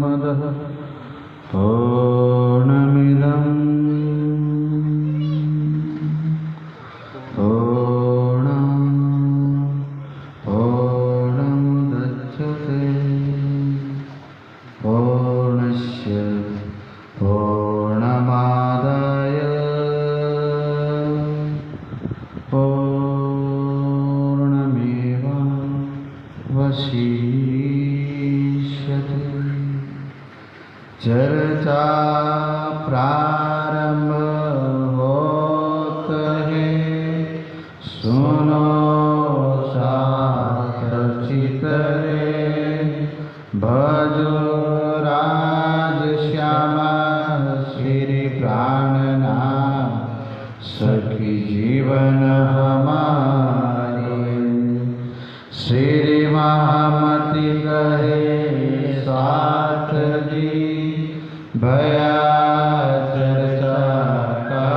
पूर्णमदः पूर्णमिदं पूर्णमुदच्यते पूर्णस्य पूर्णमादाय पूर्णमेवावशिष्यते। चर्चा प्रारंभ होत है, सुनो चितरे भजो राज श्यामा श्री प्राणनाथ सखी जीवन हमारे। श्री महामति कहे साथ जी भया चर्चा का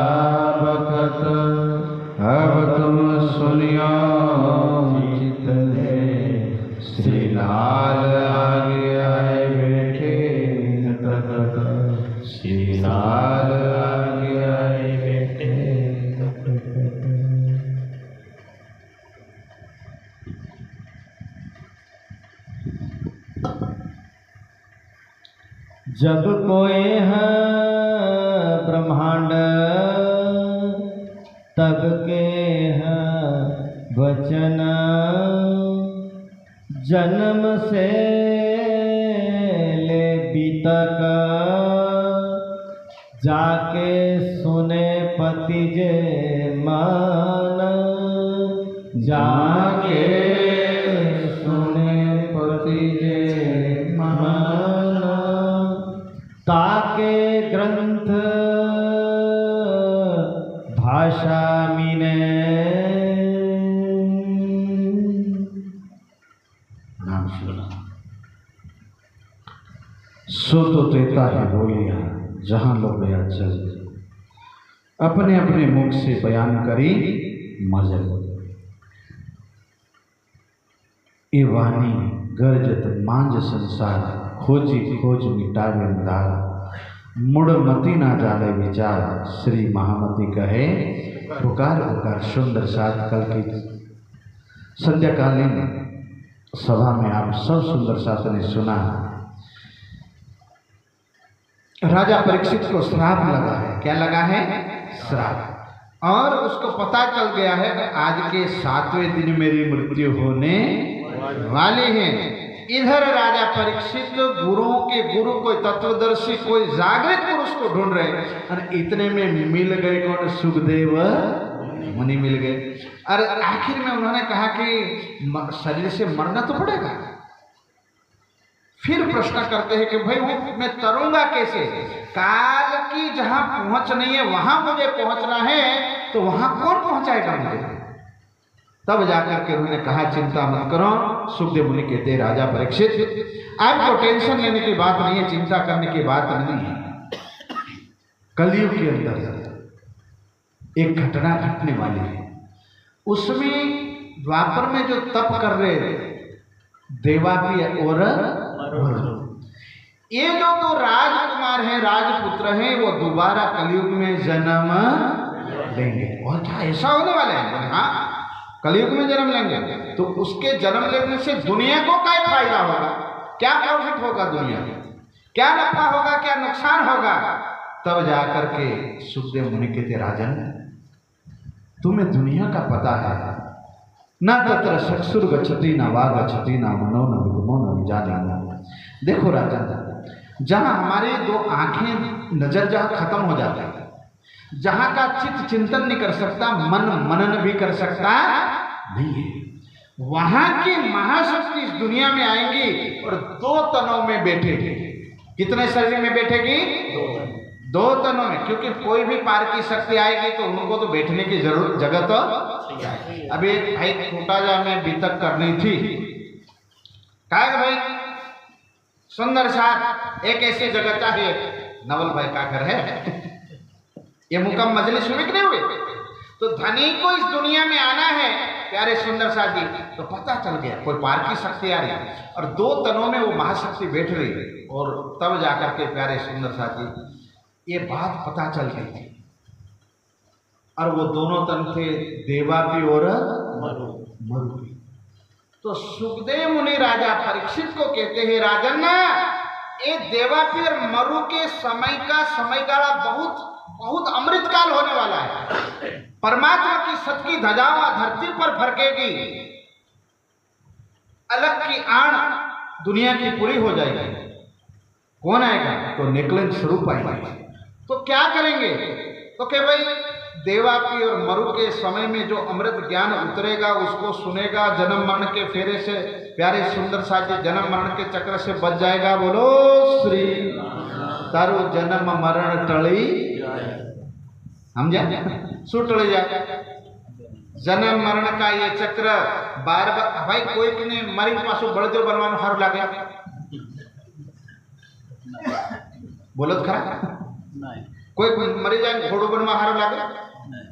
बखत, अब तुम सुनियो श्री लाल आगे आए बैठे तखत, श्री लाल आगे आए बैठे तखत। जब कोई है ब्रह्मांड तब के है वचन, जन्म से ले बीतक जाके सुने पति जे मान, जाके सुने पति जे मान, ताके ग्रंथ भाषा मीने। सो तो देता है बोलिया जहां लो गया चल, अपने अपने मुख से बयान करी मजल। ए वाणी गर्जत मांझ संसार, खोजी खोज मिटावे अंधार, मुड़ मति ना जाले विचार। श्री महामति कहे पुकार पुकार। सुंदर सात कल की संध्याकालीन सभा में आप सब सुंदर सात ने सुना, राजा परीक्षित को श्राप लगा है। क्या लगा है? श्राप। और उसको पता चल गया है कि आज के 7वें दिन मेरी मृत्यु होने वाली है। इधर राजा परीक्षित गुरुओं के गुरु, कोई तत्वदर्शी, कोई जागृत पुरुष को ढूंढ रहे, और इतने में मिल गए कौन? सुखदेव मुनि मिल गए। और आखिर में उन्होंने कहा कि शरीर से मरना तो पड़ेगा। फिर प्रश्न करते हैं कि भाई वो मैं तरूंगा कैसे? काल की जहां पहुंच नहीं है वहां मुझे पहुंचना है, तो वहां कौन पहुंचाएगा मुझे? तब जाकर के उन्होंने कहा चिंता मत करो। सुखदेव मुनि कहते हैं राजा परीक्षित आपको टेंशन लेने की बात नहीं है, चिंता करने की बात नहीं है। कलयुग के अंदर एक घटना घटने वाली है। उसमें द्वापर में जो तप कर रहे देवापी और ये जो दो राजकुमार हैं, राजपुत्र हैं, वो दोबारा कलयुग में जन्म लेंगे। और क्या ऐसा होने वाला है? हाँ, कलयुग में जन्म लेंगे। तो उसके जन्म लेने से दुनिया को क्या फायदा होगा? क्या प्रॉफिट होगा दुनिया में? क्या नफा होगा? क्या नुकसान होगा? तब जाकर के सुखदेव मुनि कहते राजन तुम्हें दुनिया का पता है न तत्र चक्षुर गच्छति न वाग गच्छति न मनो न विद्मो न विजानीना। देखो राजन, जहाँ हमारी दो आंखें नजर जहाँ खत्म हो जाता है, जहाँ का चित्त चिंतन नहीं कर सकता, मन मनन भी कर सकता नहीं है, वहां की महाशक्ति इस दुनिया में आएंगी और दो तनों में बैठेगी। कितने शरीर में बैठेगी? दो तनों में। क्योंकि कोई भी पार की शक्ति आएगी तो उनको तो बैठने की जरूरत जगह तो अभी भाई छोटा जा में बीतक करनी थी। कहा भाई सुंदर साथ एक ऐसी जगह चाहिए, नवल भाई का घर है ये मुकम मजलिस में नहीं हुए। तो धनी को इस दुनिया में आना है प्यारे सुंदर साथ जी, तो पता चल गया कोई पार की शक्ति आ रही और दो तनों में वो महाशक्ति बैठ रही। और तब जाकर के प्यारे सुंदर साथ जी ये बात पता चल गई थी। और वो दोनों तन थे देवापी और मरु। तो सुखदेव मुनि राजा परीक्षित को कहते हैं, राजन ये देवापी और मरु के समय का समयगाला बहुत अमृत काल होने वाला है। परमात्मा की सत की ध्वजाओं धरती पर फरकेगी, अलग की आण दुनिया की पूरी हो जाएगी। कौन आएगा? तो निकलन स्वरूप आएगा। तो क्या करेंगे? तो कि भाई देवापी और मरु के समय में जो अमृत ज्ञान उतरेगा उसको सुनेगा, जन्म मरण के फेरे से प्यारे सुंदर साथी जन्म मरण के चक्र से बच जाएगा। बोलो श्री तारो जन्म मरण टली, समझा? सु टली जाए जन्म मरण का ये चक्र बार बार। भाई कोई ने मरी पासो बળદેવ बनवानो हार लागे? बोलो खरा? कोई मरी जाए घोड़ो बनवा हार लागे?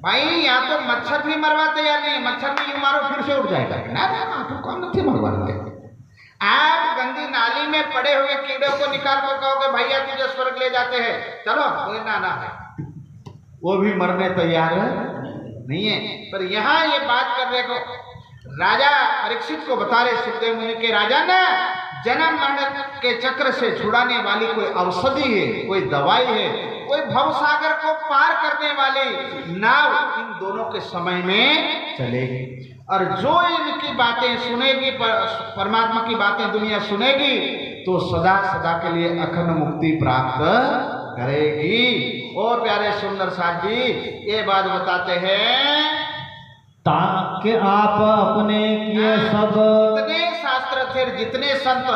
भाई यहाँ तो मच्छर भी मरवा तैयार नहीं, मच्छर भी यूं मारो फिर से उठ जाएगा। ना तो कौन नहीं मरवाते। आप गंदी नाली में पड़े हुए कीड़ों को निकाल कर कहोगे भैया तुझे स्वर्ग ले जाते हैं, चलो कोई ना है, वो भी मरने तैयार नहीं है। पर यहाँ ये बात करने को राजा परीक्षित को बता रहे सुखदेव मुनि के, राजा ना जन्म मरण के चक्र से छुड़ाने वाली कोई औषधि है, कोई दवाई है, कोई भवसागर को पार करने वाली नाव इन दोनों के समय में चलेगी। और जो इनकी बातें सुनेगी, परमात्मा की बातें दुनिया सुनेगी, तो सदा सदा के लिए अखंड मुक्ति प्राप्त करेगी। और प्यारे सुंदर साथ जी ये बात बताते हैं ताकि आप अपने किए सब जितने शास्त्र थे, जितने संत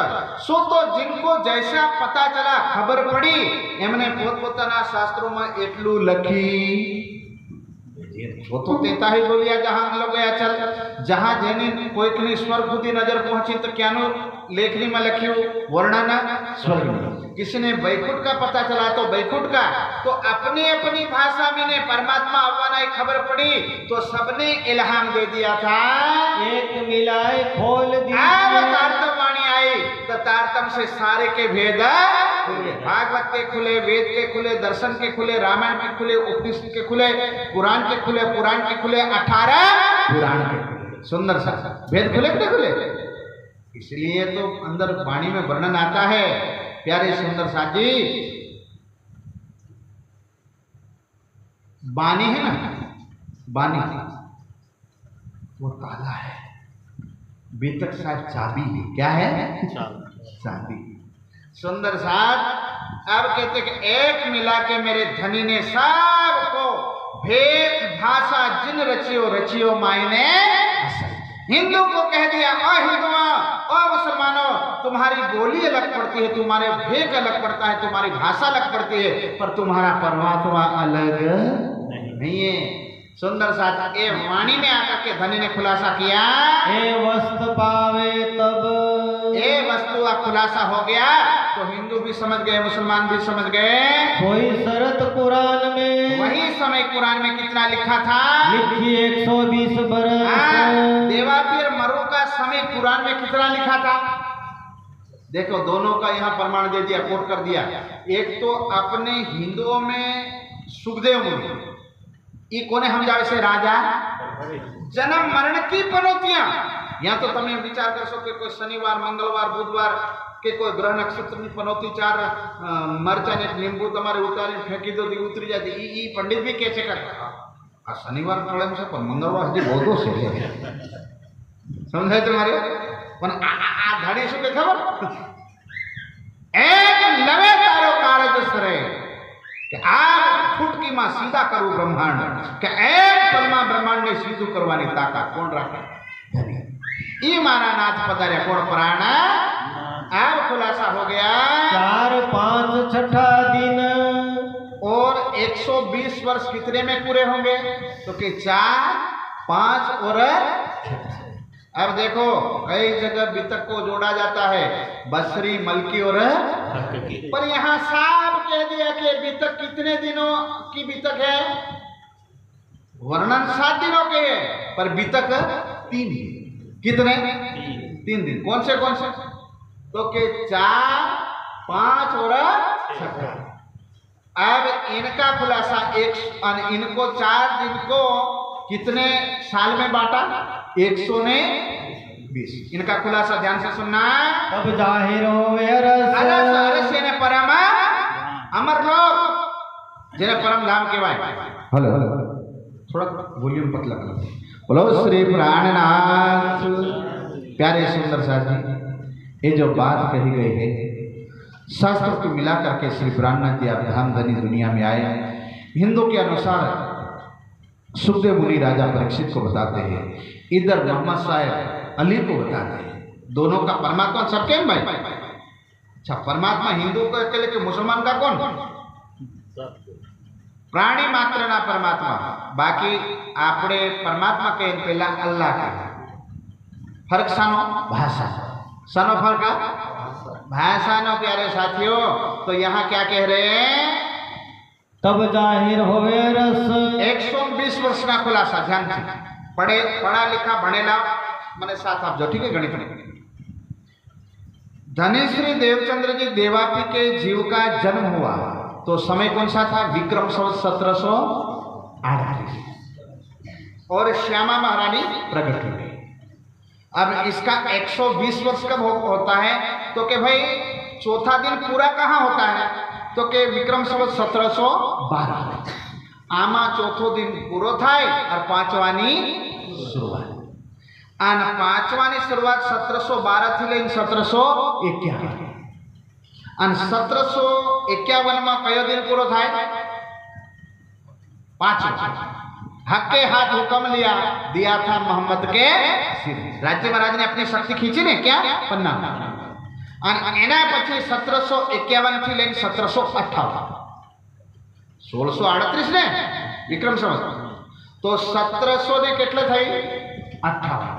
सो तो जिनको जैसा पता चला खबर पड़ी एमने पोतपोताना शास्त्रों में एटलू लखी वो तो देता ही बोलिया जहां लोग गया चल, जहां जेने कोई की स्वर्ग खुदी नजर पहुंची तो क्या नो लेखनी में लख्यू वर्णन स्वर्ग में। किसी ने बैकुंठ का पता चला तो बैकुंठ का, तो अपनी अपनी भाषा में ने परमात्मा आवाना खबर पड़ी तो सबने इल्हाम दे दिया था। एक मिलाए खोल दिया तारतम वाणी आई तो तारतम से सारे के भेद खुले, भागवत के खुले, वेद के खुले, दर्शन के खुले, रामायण के खुले, उपनिषद के खुले, पुराण के खुले, पुराण के खुले, 18 पुराण के खुले। सुंदर सा भेद खुले कि खुले? इसलिए तो अंदर वाणी में वर्णन आता है प्यारे सुंदर साथ जी। बानी है ना, बानी वो ताला है, बीतक शायद चाबी है। क्या है? चाबी। सुंदर साथ अब कहते कि एक मिला के मेरे धनी ने सबको भेद भाषा जिन रचियो मायने हिंदू को कह दिया ओ हिंदुआ ओ मुसलमानों, तुम्हारी बोली अलग पड़ती है, तुम्हारे भेद अलग पड़ता है, तुम्हारी भाषा अलग पड़ती है, पर तुम्हारा परमात्मा अलग नहीं है। सुंदर साथ ए वाणी ने आकर के धनी ने खुलासा किया, ए वस्तु पावे तब ए वस्तु का खुलासा हो गया तो हिंदू भी समझ गए, मुसलमान भी समझ गए। कोई शरत कुरान में वही समय कुरान में कितना लिखा था? लिखी 120 बरस। देवापी और मरु का समय कुरान में कितना लिखा था? देखो दोनों का यहाँ प्रमाण दे दिया, कोट कर दिया। एक तो अपने हिंदुओं में सुखदेव मुनि, ये कोने हम जावे से राजा जन्म मरण की पनौतियां। यहाँ तो તમે विचार कर सको कोई शनिवार मंगलवार बुधवार के कोई ग्रह नक्षत्र की पनौती 4 मरचा ने नींबू तुम्हारे उतारे फेंकी दो दी उतरी जाती। ई पंडित भी कैसे करता आ शनिवार कलम से पर मंगलवार हजी बहुत से समझाय तुम्हारे पण आ धाड़ी શું કે ખબર? एक नवे तारो कारज सरे कि आप फुटकी में सीधा करू ब्रह्मांड कि एक पल में ब्रह्मांड ने सीधू करवानी ताकत कोण राखे? ई मारा नाथ पधार्या कोण प्राण। अब खुलासा हो गया 4, 5, 6 दिन और 120 वर्ष कितने में पूरे होंगे? तो कि 4, 5 और अब देखो कई जगह बीतक को जोड़ा जाता है बसरी मलकी और पर यहाँ साफ कह दिया कि बीतक कितने दिनों की बीतक है? वर्णन 7 दिनों के है पर बीतक 3 दिन। कितने? 3 दिन। कौन से? तो के 4, 5 और 6। अब इनका खुलासा इनको 4 दिन को कितने साल में बांटा? 120। इनका खुलासा ध्यान से सुनना। तब जाहिर होवे अरस ने परम अमर लोग जिन्हें परम धाम कहवाय। हेलो थोड़ा वॉल्यूम पतला करो। बोलो श्री प्राणनाथ। प्यारे सुंदर साथी, ये जो बात कही गई है शास्त्र को मिला करके श्री प्राणनाथ जी आप धाम धनी दुनिया में आए। हिंदू के अनुसार सुखदेव मुनि राजा परीक्षित को बताते हैं, इधर मोहम्मद साहब अली को बताते हैं। दोनों का परमात्मा सबके भाई। अच्छा, परमात्मा हिंदू को अकेले के मुसलमान का कौन? प्राणी मात्र ना परमात्मा। बाकी आपने परमात्मा के पहला अल्लाह के फर्क सानो भाषा सानो फर्क भाषा नो। प्यारे साथियों, तो यहाँ क्या कह रहे हैं? तब जाहिर होवे रस 120 वर्ष का खुलासा। ध्यान से पढ़ा लिखा भणेला मैंने साथ आप जो। ठीक है, गणित में धनेश्री देवचंद्र जी देवापी के जीव का जन्म हुआ तो समय कौन सा था? विक्रम संवत 1738 और श्यामा महारानी प्रकट हुई। अब इसका 120 वर्ष कब होता है? तो के भाई चौथा दिन पूरा कहाँ होता है? तो के विक्रम संवत 1712 आमा चौथो दिन पूरो थाय और 5वानी शुरुआत। અને 5વાની શરૂઆત 1712 થી લઈને 1751 અને 1751 માં કયો દિન પૂરો થાય? 5 हक के हाथ हुक्म लिया दिया था मोहम्मद के सिर। राज्य महाराज ने अपनी शक्ति खींची ने क्या? पन्ना। અને એના પછી 1751 થી લઈને 1758 1638 ને વિક્રમ સંવત। તો 1700 ને કેટલા થઈ? 58।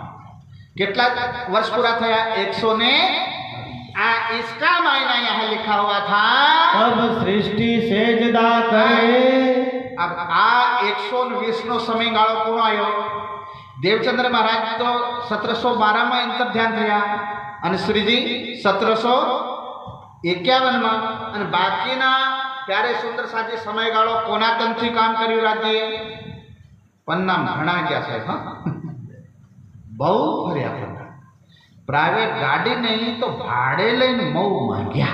कितना वर्ष पूरा था? 100 ने। इसका मायना यहाँ लिखा हुआ था अब सृष्टि सेजदा करे। अब 120 नो समय गाळो कोण आयो? देवचंद्र महाराज तो 1712 में इंतर ध्यान थया અને શ્રીજી 1751 में અને બાકીના प्यारे सुंदर साथी समयगाळो कोना तंत्री काम कर्યું राज्य? पन्ना घणा क्या साहेब? बहु फर्या पन्ना। प्राइवेट गाड़ी नहीं तो भाड़े लઈને मऊ में गया।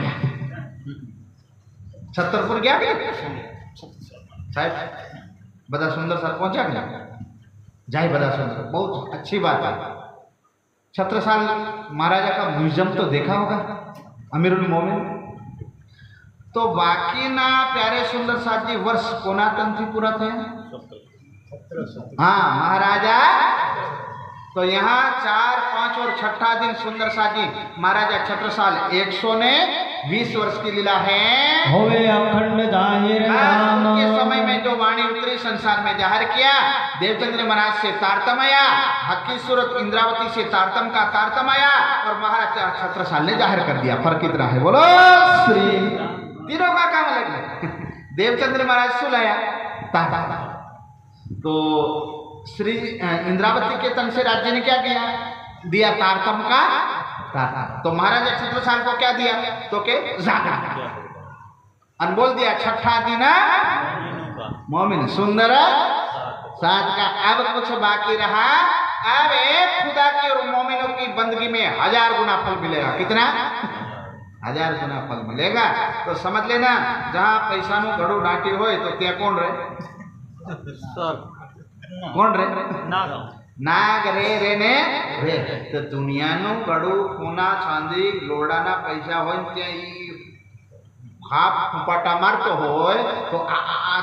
छतरपुर गया क्या साहब? बड़ा सुंदर सर पहुंचा गया जाए बड़ा सुंदर, बहुत अच्छी बात है। छत्रसाल महाराजा का म्यूजियम तो देखा होगा, अमीरुल मोमिन। तो बाकी ना प्यारे सुंदर साथ जी वर्ष कोना तन थी पूरा थे? हाँ महाराजा। तो यहाँ 4, 5 और 6ठा दिन सुंदर साजी महाराजा छत्रसाल 120 वर्ष की लीला है। होवे अखंड जाहिर नाम। उनके समय में जो वाणी उतरी संसार में जाहिर किया, देवचंद्र महाराज से तारतम आया, हक्की सूरत इंद्रावती से तारतम का तारतम आया और महाराज छत्रसाल ने जाहिर कर दिया। फर्क कितना है बोलो श्री? तीनों का काम अलग। देवचंद्र महाराज सुलाया तारतम, तो श्री इंद्रावती के तन से राज्य ने क्या किया? दिया तारतम का तारतम। तो महाराजा छत्रसाल को क्या दिया? तो के जागरण अनबोल दिया 6ठा दिन मोमिन सुंदर साथ का। अब कुछ बाकी रहा। अब एक खुदा की और मोमिनों की बंदगी में 1000 गुना फल मिलेगा। कितना? 1000 गुना फल मिलेगा। तो समझ लेना, जहाँ पैसा नु घड़ू नाटी हो तो त्या कौन रहे? कौन रे? नाग रे ने रे। तो दुनिया नु गड़ू सोना चांदी लोडाना पैसा हो हाफ फुपाटा मारतो हो तो आ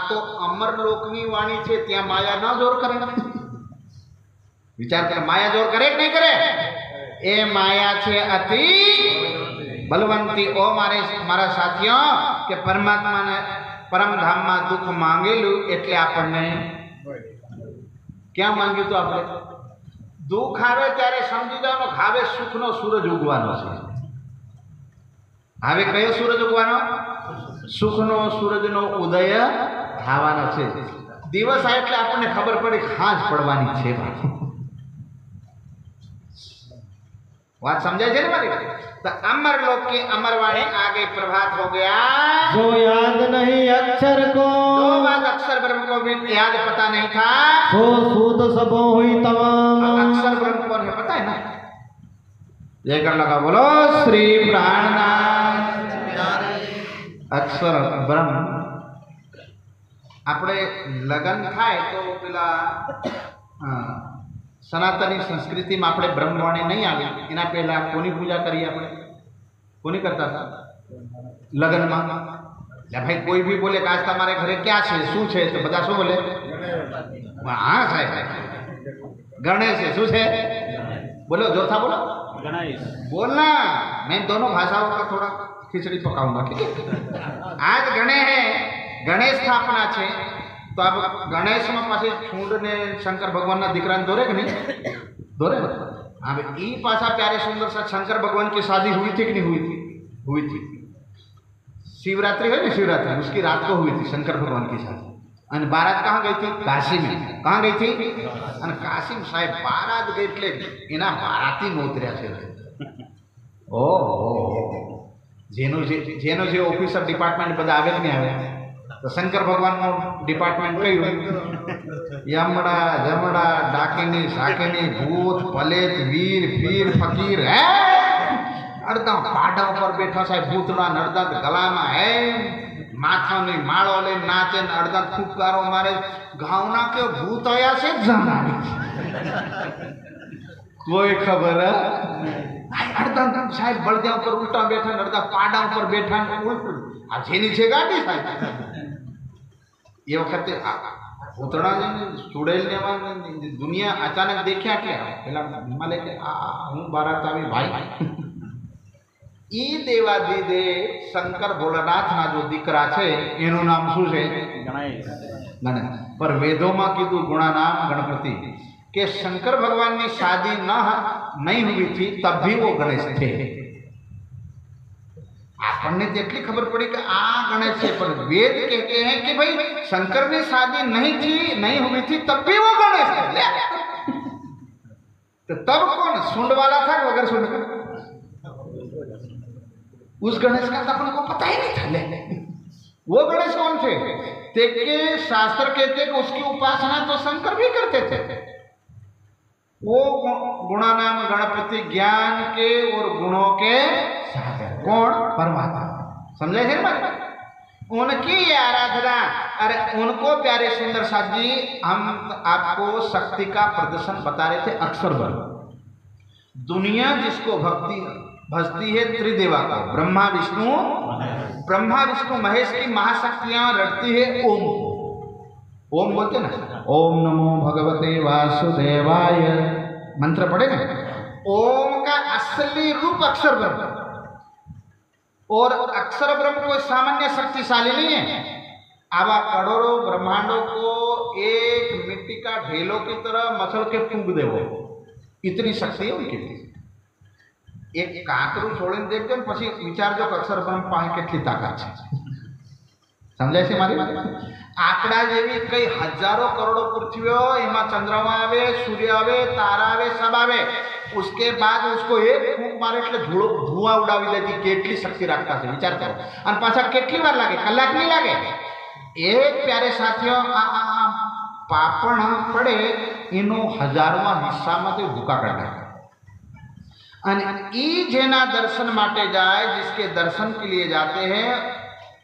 तो अमर लोकनी वाणी छे त्या माया ना जोर करे। विचार कर, माया जोर करे नहीं करे? ए माया छे अति बलवंती। ओ मारा साथियों के परमात्मा ने परम धाम में दुख मांगेलू एटले आपने क्या मांग्યું? तो આપણે દુઃખ આવે ત્યારે સમજી જવાનું હવે સુખનો સૂરજ ઉગવાનો છે। હવે કયો સૂરજ ઉગવાનો? સુખનો સૂરજનો ઉદય થવાનો છે। દિવસ આવે એટલે આપણને ખબર પડે ખાંજ પડવાની છે। बात समझे छे ने मारी? तो अमर लोक की अमरवाणी आगे प्रभात हो गया। जो याद नहीं अक्षर को, दो बात अक्षर ब्रह्म को भी याद पता नहीं था। सो सूद सबो हुई तमाम। अक्षर ब्रह्म कौन है पता है ना? लेकर लगा बोलो श्री प्राणनाथ। अक्षर ब्रह्म આપણે લગન થાય તો પેલા સનાતની સંસ્કૃતિમાં આપણે બ્રહ્મવાણી નહીં આવી એના પહેલા કોની પૂજા કરીએ આપણે? કોની કરતા હતા લગનમાં? એટલે ભાઈ કોઈ બી બોલે કે આજ તમારે ઘરે ક્યાં છે શું છે તો બધા શું બોલે? હા સાહેબ ગણેશ છે શું છે? बोलो जोरथा बोलो गणेश बोलना। मैं दोनों भाषाओं का थोड़ा खिचड़ी पकाऊंगा ठीक है। आज गणेश स्थापना है तो अब गणेश में पास छूंड ने शंकर भगवान ना दीकरा दौरे कि नहीं दौरे? हाँ भाई ई पासा प्यारे सुंदर सा शंकर भगवान की शादी हुई थी कि नहीं हुई थी? हुई थी। शिवरात्रि है ना, शिवरात्रि उसकी रात को हुई थी शंकर भगवान की शादी। અને બારાત कहाँ गई थी? काशी में। कहाँ गई थी? અને કાશી में साहेब बारात गई એટલે એના બારાતી નોતર્યા છે। ઓહો જેનો જે ઓફિસર ડિપાર્ટમેન્ટ બધા આવે કે નહીં આવે તો શંકર ભગવાનનું ડિપાર્ટમેન્ટ કયું? યમડા જમડા ડાકીની સાકીની ભૂત પલેત વીર પીર ફકીર હે અડધા પાડા ઉપર બેઠા સાહેબ ભૂતડા અડધા ગલામાં હે माथा में माड़ो ले नाचे अर्धा फुफकारो मारे घावना के भूत आया से जाना कोई खबर है? अर्धा साहेब बड़दिया पर उल्टा बैठा अर्धा पाड़ा पर बैठा उल्टू आ जेनी छे गाड़ी साहेब ये वखत भूतड़ा ने चुड़ैल ने दुनिया अचानक देख्या के पेला हिमालय के हूँ बारात आवी भाई ई देवादिदेव शंकर भोलानाथ ना जो दीकरा है एनु नाम शू है? गणेश। पर वेदों में कीधु गुणानाम गणपति के शंकर भगवान की शादी नहीं हुई थी तब भी वो गणेश थे। आपने एटली खबर पड़ी कि आ गणेश है पर वेद कहते हैं कि भाई शंकर की शादी नहीं हुई थी तब भी वो गणेश थे। तो तब कौन सूंड वाला था वगैरह सूंड का? उस गणेश का तो अपन को पता ही नहीं था। वो गणेश कौन थे? के शास्त्र कहते कि उसकी उपासना तो शंकर भी करते थे। वो गुणानाम गणपति ज्ञान के और गुणों के सागर कौन? परमात्मा। समझे थे ना? उनकी आराधना। अरे उनको प्यारे सुंदर साथ जी हम आपको शक्ति का प्रदर्शन बता रहे थे। अक्षर ब्रह्म दुनिया जिसको भजती है त्रिदेवा को ब्रह्मा विष्णु महेश की महाशक्तियां रटती है ओम को। ओम बोलते ना ओम नमो भगवते वासुदेवाय मंत्र पढ़े ना। ओम का असली रूप अक्षर ब्रह्म और अक्षर ब्रह्म कोई सामान्य शक्तिशाली नहीं है। आवा करोड़ों ब्रह्मांडों को एक मिट्टी का ढेलों की तरह मसल के फूंक देवो इतनी शक्ति है उनके लिए। एक काकरू छोड़ीने देखजो ने पछी विचारजो कि अक्षर ब्रह्म पासे केटली ताकत छे। समझाय छे मारी? आंकड़ा जेवी कई हजारों करोड़ों पृथ्वीओ एमां चंद्रमा आवे सूर्य आवे तारा आवे सब आवे उसके बाद उसको एक फूंक मारे એટલે धुआं उड़ावी देती केटली शक्ति राखता छे विचार करो। अने पाछा केटली वार लागे? कलाक नहीं लागे। एक प्यारे साथियों पापण पड़े एनो हजारों हिस्सा में भूका कर नाखे। અને ई जेना दर्शन माटे जाए जिसके दर्शन के लिए जाते हैं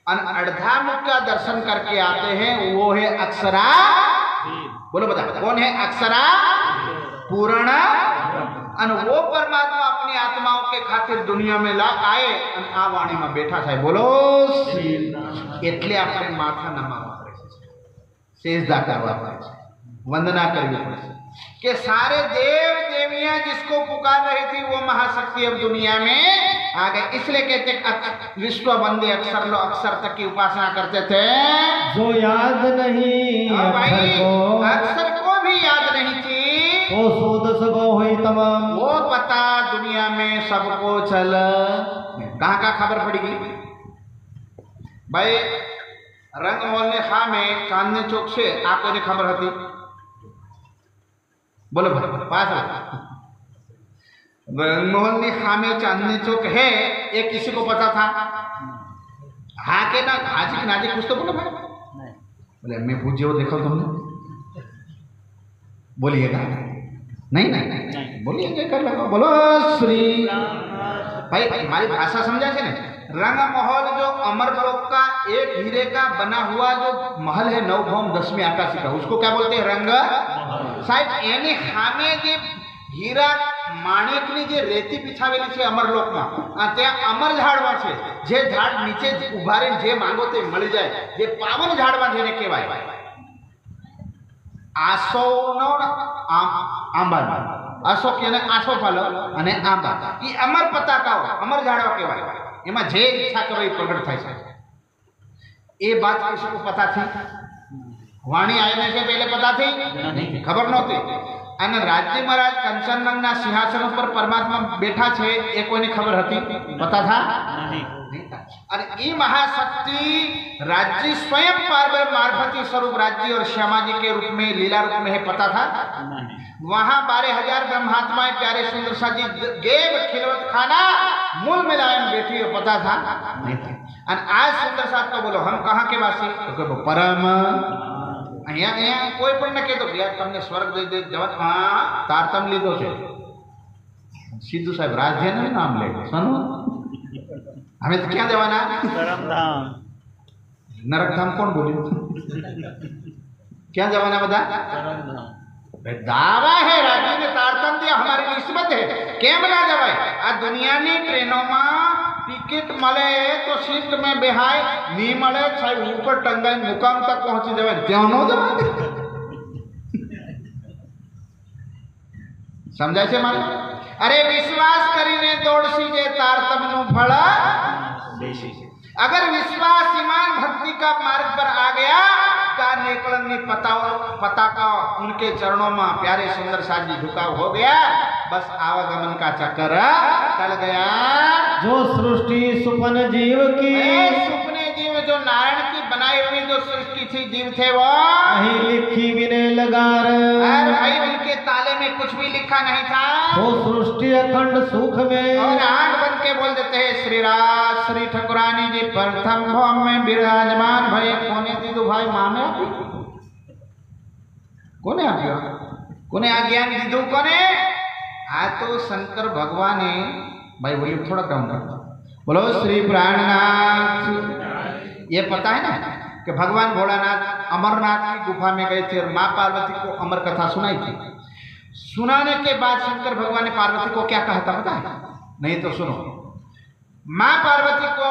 अर्धा मुख का दर्शन करके आते हैं वो है अक्षरा। बोलो बता कौन है? अक्षरा पूर्ण। और वो परमात्मा अपनी आत्माओं के खातिर दुनिया में ला आए आ वाणी में बैठा है। बोलो એટલે આપણે માથા નમાવા પડે છે, સેજદા કરવા પડે છે, वंदना करनी पड़े कि सारे देव देवियां जिसको पुकार रही थी वो महाशक्ति अब दुनिया में आ गए। इसलिए कहते विश्व वंदे अक्षर लो अक्षर तक की उपासना करते थे। जो याद नहीं अक्षर को भी याद नहीं थी वो सूद सबो हुई तमाम। वो पता दुनिया में सबको चल कहाँ खबर पड़ेगी भाई? रंग मॉल ने खा में चांदनी चौक से आपको खबर थी? बोलो पास रंगमोहन खामे चांदनी चौक है ये किसी को पता था? हाँ के ना हाजिक नाजिक कुछ तो बोलो भाई। बोले मैं पूछे वो देखो तुमने, बोलिएगा नहीं नहीं नहीं बोलिए क्या कर लगा, बोलो श्री भाई हमारी भाषा समझा से नहीं। रंग महल जो अमरलोक का एक हीरे का बना हुआ जो महल है नवभौम 10वीं आकाशी का, उसको क्या बोलते हैं? रंग साहब एनी खामे जे हीरा માણેકની જે રેતી બિછાવેલી છે અમરલોકમાં, ત્યાં અમર ઝાડવા છે, જે ઝાડ નીચે ઉભા રહીને જે માંગો તે મળી જાય, જે પાવન ઝાડવા જેને કહેવાય. આસોનો આંબા, આસો કે આસો ફાલો અને આંબા એ અમર પતાકાઓ અમર ઝાડવા કહેવાય. એમાં જે ઈચ્છા કરો એ પ્રગટ થાય છે. એ बात किसी को पता थी? वाणी आने से पहले पता थी? खबर नहोती. અને રાજ્ય મહારાજ કંચનરંગના સિંહાસન ઉપર પરમાત્મા બેઠા છે એ કોઈને ખબર હતી? પતા થા નહીં. અને એ મહાશક્તિ राज्य स्वयं पार्वती स्वरूप राज्य और श्यामा जी के रूप में लीला रूप में है, पता था? वहां 12,000 ब्रह्मात्माएं प्यारे सुंदर सा जी गेब खिलवत खाना मूल मिलायम बैठी हो, पता था? नहीं था. और आज सुंदर साहब को बोलो हम कहाँ के वासी? तो परम અહીંયા કોઈ પણ ન કહેતો કે તમને સ્વર્ગ દઈ દે જવા. હા તારતમ લીધો છે સીધું સાહેબ રાજ્યનું નામ લે સનું અમે તો ક્યાં જવાના? પરમધામ. નરકધામ કોણ બોલ્યું? ક્યાં જવાના બધા? પરમધામ. दावा है राज्य ने तारतम दिया, हमारी निस्बत है. केम ना जवाय? आ दुनिया ની ટ્રેનોમાં टिकट મળે તો સીટ में બેહાય, ની મળે સાહેબ ઉપર ટંગાઈ મુકામ તક પહોંચી જવાય, ત્યાં નો જવાય. સમજાય છે મારે? અરે વિશ્વાસ કરીને દોડસી જે તારતમનું ફળ દેશી. अगर विश्वास ईमान भक्ति का मार्ग पर आ गया का नेकलंगी पताका उनके चरणों में प्यारे सुंदर साथ जी झुकाव हो गया, बस आवागमन का चक्कर टल गया. जो सृष्टि सुपन जीव की, सुपने जीव जो नारायण की बनाई हुई जो सृष्टि थी जीव थे वो नहीं लिखी बिने लगार. अरे भाई उनके ताले में कुछ भी लिखा नहीं था. वो सृष्टि अखंड सुख में और आंख बंद के बोल देते हैं श्री राज श्री ठकुरानी जी प्रथम भौम में विराजमान भय. कोने दीदू भाई मामे कोने आ गया? कोने आ ज्ञान दीदू कोने? आ तो शंकर भगवाने भाई वॉल्यूम थोड़ा कम कर. बोलो श्री प्राणनाथ. ये पता है ना कि भगवान भोलानाथ अमरनाथ की गुफा में गए थे और माँ पार्वती को अमर कथा सुनाई थी. सुनाने के बाद शंकर भगवान ने पार्वती को क्या कहा था पता है? नहीं तो सुनो. माँ पार्वती को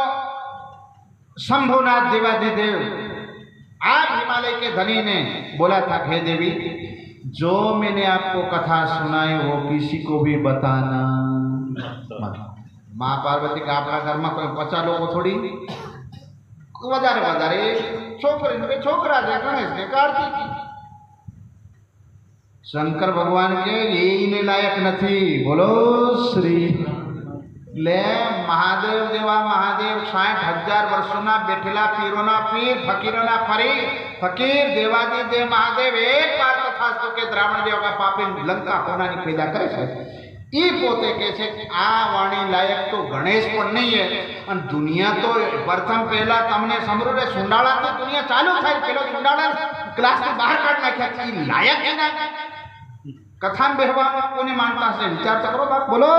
शंभुनाथ देवाधिदेव आप हिमालय के धनी ने बोला था हे देवी जो मैंने आपको कथा सुनाई वो किसी को भी बताना. माँ पार्वती का अपना घर में कोई 50 लोग थोड़ी વધારે વધારે છોકરા છે ગણેશ ને કાર્તિક. શંકર ભગવાન કે એને લાયક નથી. બોલો શ્રી ले महादेव जेवा महादेव 60,000 वर्षों बैठेला पीरोना पीर फकीरोना फकीर देवादी देव महादेव एक बार तथास्तु के द्रावण देव का पापी लंका होना पैदा करे छे. ई पोते के छे आ वाणी लायक तो गणेश पण नहीं है. अन दुनिया तो प्रथम पहला तमने समरू रे सुंडाळा तो दुनिया चालू थाय पेलो सुंडाळा क्लास से बाहर काढ नाख्या. ई लायक है ना कथा में बेहवा कोने मानता से विचार तो करो बाप. बोलो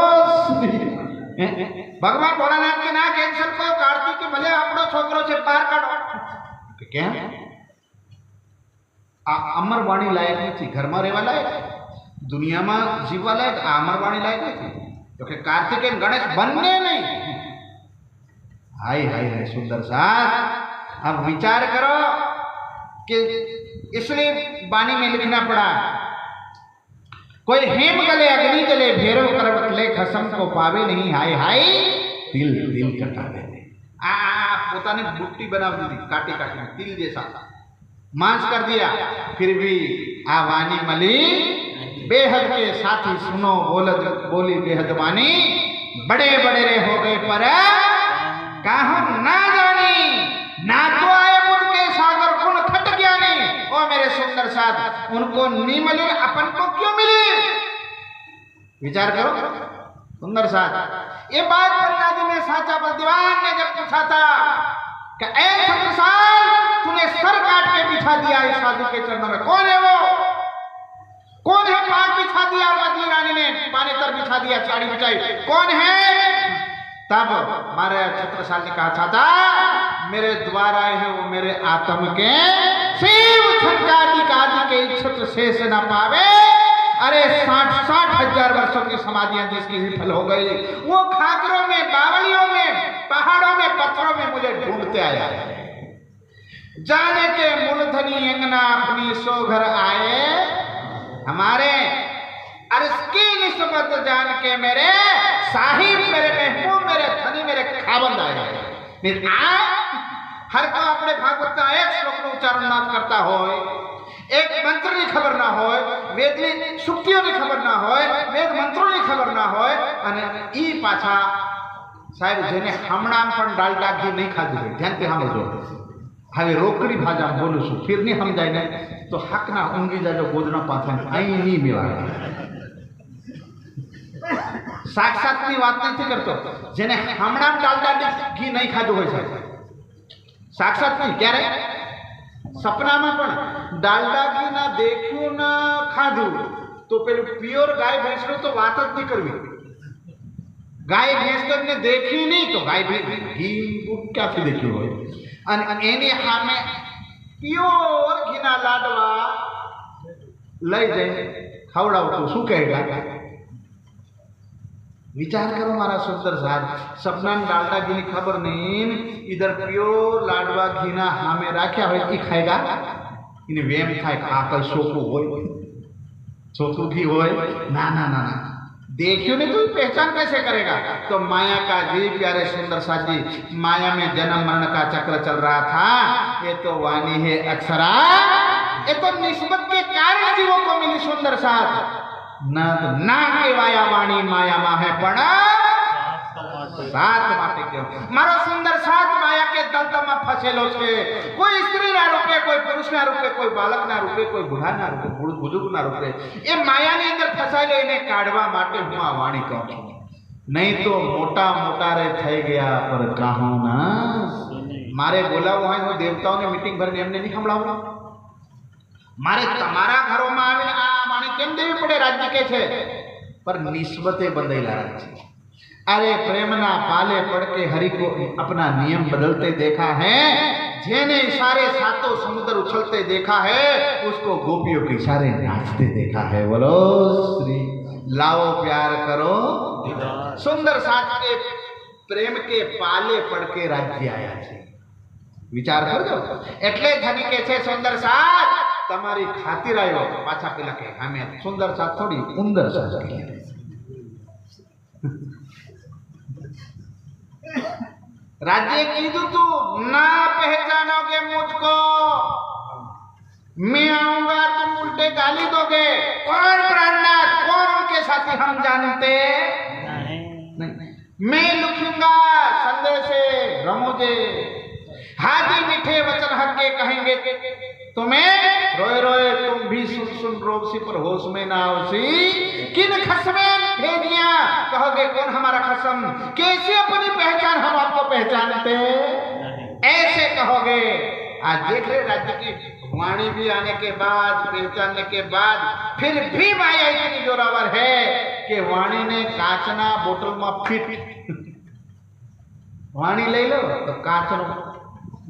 भगवान भोलानाथ के ना कैंसर को कार्तिक के भले आपड़ो छोकरो से पार काढो क्या आ अमरवाणी लायक नहीं थी. घर में रहवा लायक, दुनिया में जीववा लायक, आ अमरवाणी लायक नहीं थी. क्योंकि कार्तिक और गणेश बनने नहीं. हाय हाय हाय सुंदर साथ. अब विचार करो कि इसलिए वाणी में लिखना पड़ा कोई हेम गले अग्नि जले भैरव करवट ले खसम को पावे नहीं. हाय हाय तिल तिल कटा दे. आ पोताने बुट्टी बना दी काटी काटी तिल जैसा मांस कर दिया. फिर भी आ वाणी मली बेहद के साथी सुनो बोली बेहद वाणी बड़े बड़े रे हो गए पर काहू ना जानी ना तो आए उनके सागर कुण खट गया नहीं. ओ मेरे सुंदर साथ उनको नहीं मिले अपन को क्यों मिले? विचार करो. सुंदर साथ। ये बात प्रहलाद जी ने साचा बलदेवान ने जब पूछा था कि ऐ छत्रसाल, तूने सर काट के बिछा दिया इस साधु के चरणों में, कौन है वो? कौन है? पाग बिछा दिया बदली रानी ने, पानी तर बिछा दिया, साड़ी बिछाई, कौन है? तब हमारे छत्रसाल ने कहा था, मेरे द्वार आए हैं वो मेरे आत्म के शिव छटकादिक आदि के इच्छुक शेष न पावे। अरे 60 हजार वर्षों की समाधियां जिसकी विफल हो गई, वो खाकरों में, बावलियों में, पहाड़ों में, पत्थरों में मुझे ढूंढते आया है। जाने के मूलधनी अंगना अपनी सो घर आए हमारे, और इसकी निस्बत जान के मेरे साहिब, मेरे महबूब, मेरे धनी, मेरे खाबंद आए। हर को अपने भागवत का एक श्लोक में उच्चारण ना करता हो, एक मंत्र की खबर ना हो, वेदली सुक्तियों की खबर ना हो, वेद मंत्रों की खबर ना हो, અને ઈ પાછા સાહેબ જેને હમણાં પણ ડાલડા ઘી નહીં ખાધું હોય, ધ્યાનથી સાંભળજો, હવે રોકડી ભાષામાં બોલું છું, ફિર નહીં સમજાય ને તો હકના ઊંઘી જાજો ગોદના પાછા અહીં નહીં મેળાવે। સાક્ષાતની વાત નથી કરતો, જેને હમણાં ડાલડા ઘી નહીં ખાધું હોય સાહેબ, સાક્ષાત નહીં, ક્યારે સપનામાં પણ ડાલડા ઘી ના દેખ્યું ના ખાધું તો પેલું પ્યોર ગાય ભેંસનું તો વાત જ નહીં કરવી। ગાય ભેંસ તો એમને દેખી નહીં તો ગાય ઘી ક્યાંથી દેખ્યું હોય, અને એની સામે પ્યોર ઘીના લાડવા લઈ જઈને ખવડાવો તો શું કહેગા? विचार करो मारा सुंदर साथ, सपना डालडा घी की खबर नहीं, इधर प्योर लाडवा घी ना हमें राख्या हो खाएगा, इन्हें वेम था आकल सोखू हो, सोखू घी हो ना ना ना ना, देखियो नहीं तो पहचान कैसे करेगा? तो माया का जी प्यारे सुंदर साथ जी, माया में जन्म मरण का चक्र चल रहा था, ये तो वाणी है अक्षरा, ये तो निस्बत के कारण जीवों को मिली सुंदर साथ। ना केवाया वाणी माया मा है पण सात माटे क्यों मारो सुंदर सात माया के दलदल में फसेलो छे। कोई स्त्री ना रूपे, कोई पुरुष ना रूपे, कोई बालक ना रूपे, कोई बुढ़ा ना रूपे, बुजुर्ग ना रूपे, ये माया ने अंदर फसायेलो एने काढवा माटे हूँ आ वाणी कहूं छुं। नहीं तो मोटा मोटा रे थई गया पर कहूं ना मारे बोलावो होय हूँ देवताओं ने मीटिंग भरने एमने नहीं संभळावो, मारे तमारा घरों में आवीने आ वाणी केम देवी पड़े? राज्य के छे पर निस्बते बदलेला छे। अरे प्रेमना पाले पड़ के हरि को अपना नियम बदलते देखा है, जेने इशारे सातों समुद्र उछलते देखा है, उसको गोपियों के इशारे नाचते देखा है। बोलो श्री लाओ प्यार करो। सुंदर साथ के प्रेम के पाले पड़ के राज्य आया है। विचार करजो, एटले धनी के छे सुंदर साथ तमारी खातिर आयो, पाछा पेला के हमें सुंदर साथ थोड़ी उंदर साथ के राज्य कीधु तू ना पहचानोगे मुझको, मैं आऊंगा तुम उल्टे गाली दोगे। कौन प्राणनाथ, कौन उनके साथी हम जानते नहीं। मैं लिखूंगा संदेशे रमोजे, हाथी मीठे वचन हक्के कहेंगे तुम्हें, रोए रोए तुम भी सुन सुन रोबसी पर होश में ना होसी। किन खसमे भेदिया कहोगे कौन हमारा खसम, कैसे अपनी पहचान हम आपको पहचानते, ऐसे कहोगे। आज देख रहे राज्य की वाणी भी आने के बाद, पहचानने के बाद फिर भी माया इतनी जोरावर है कि वाणी ने काचना बोतल में फिट वाणी ले लो तो काचनो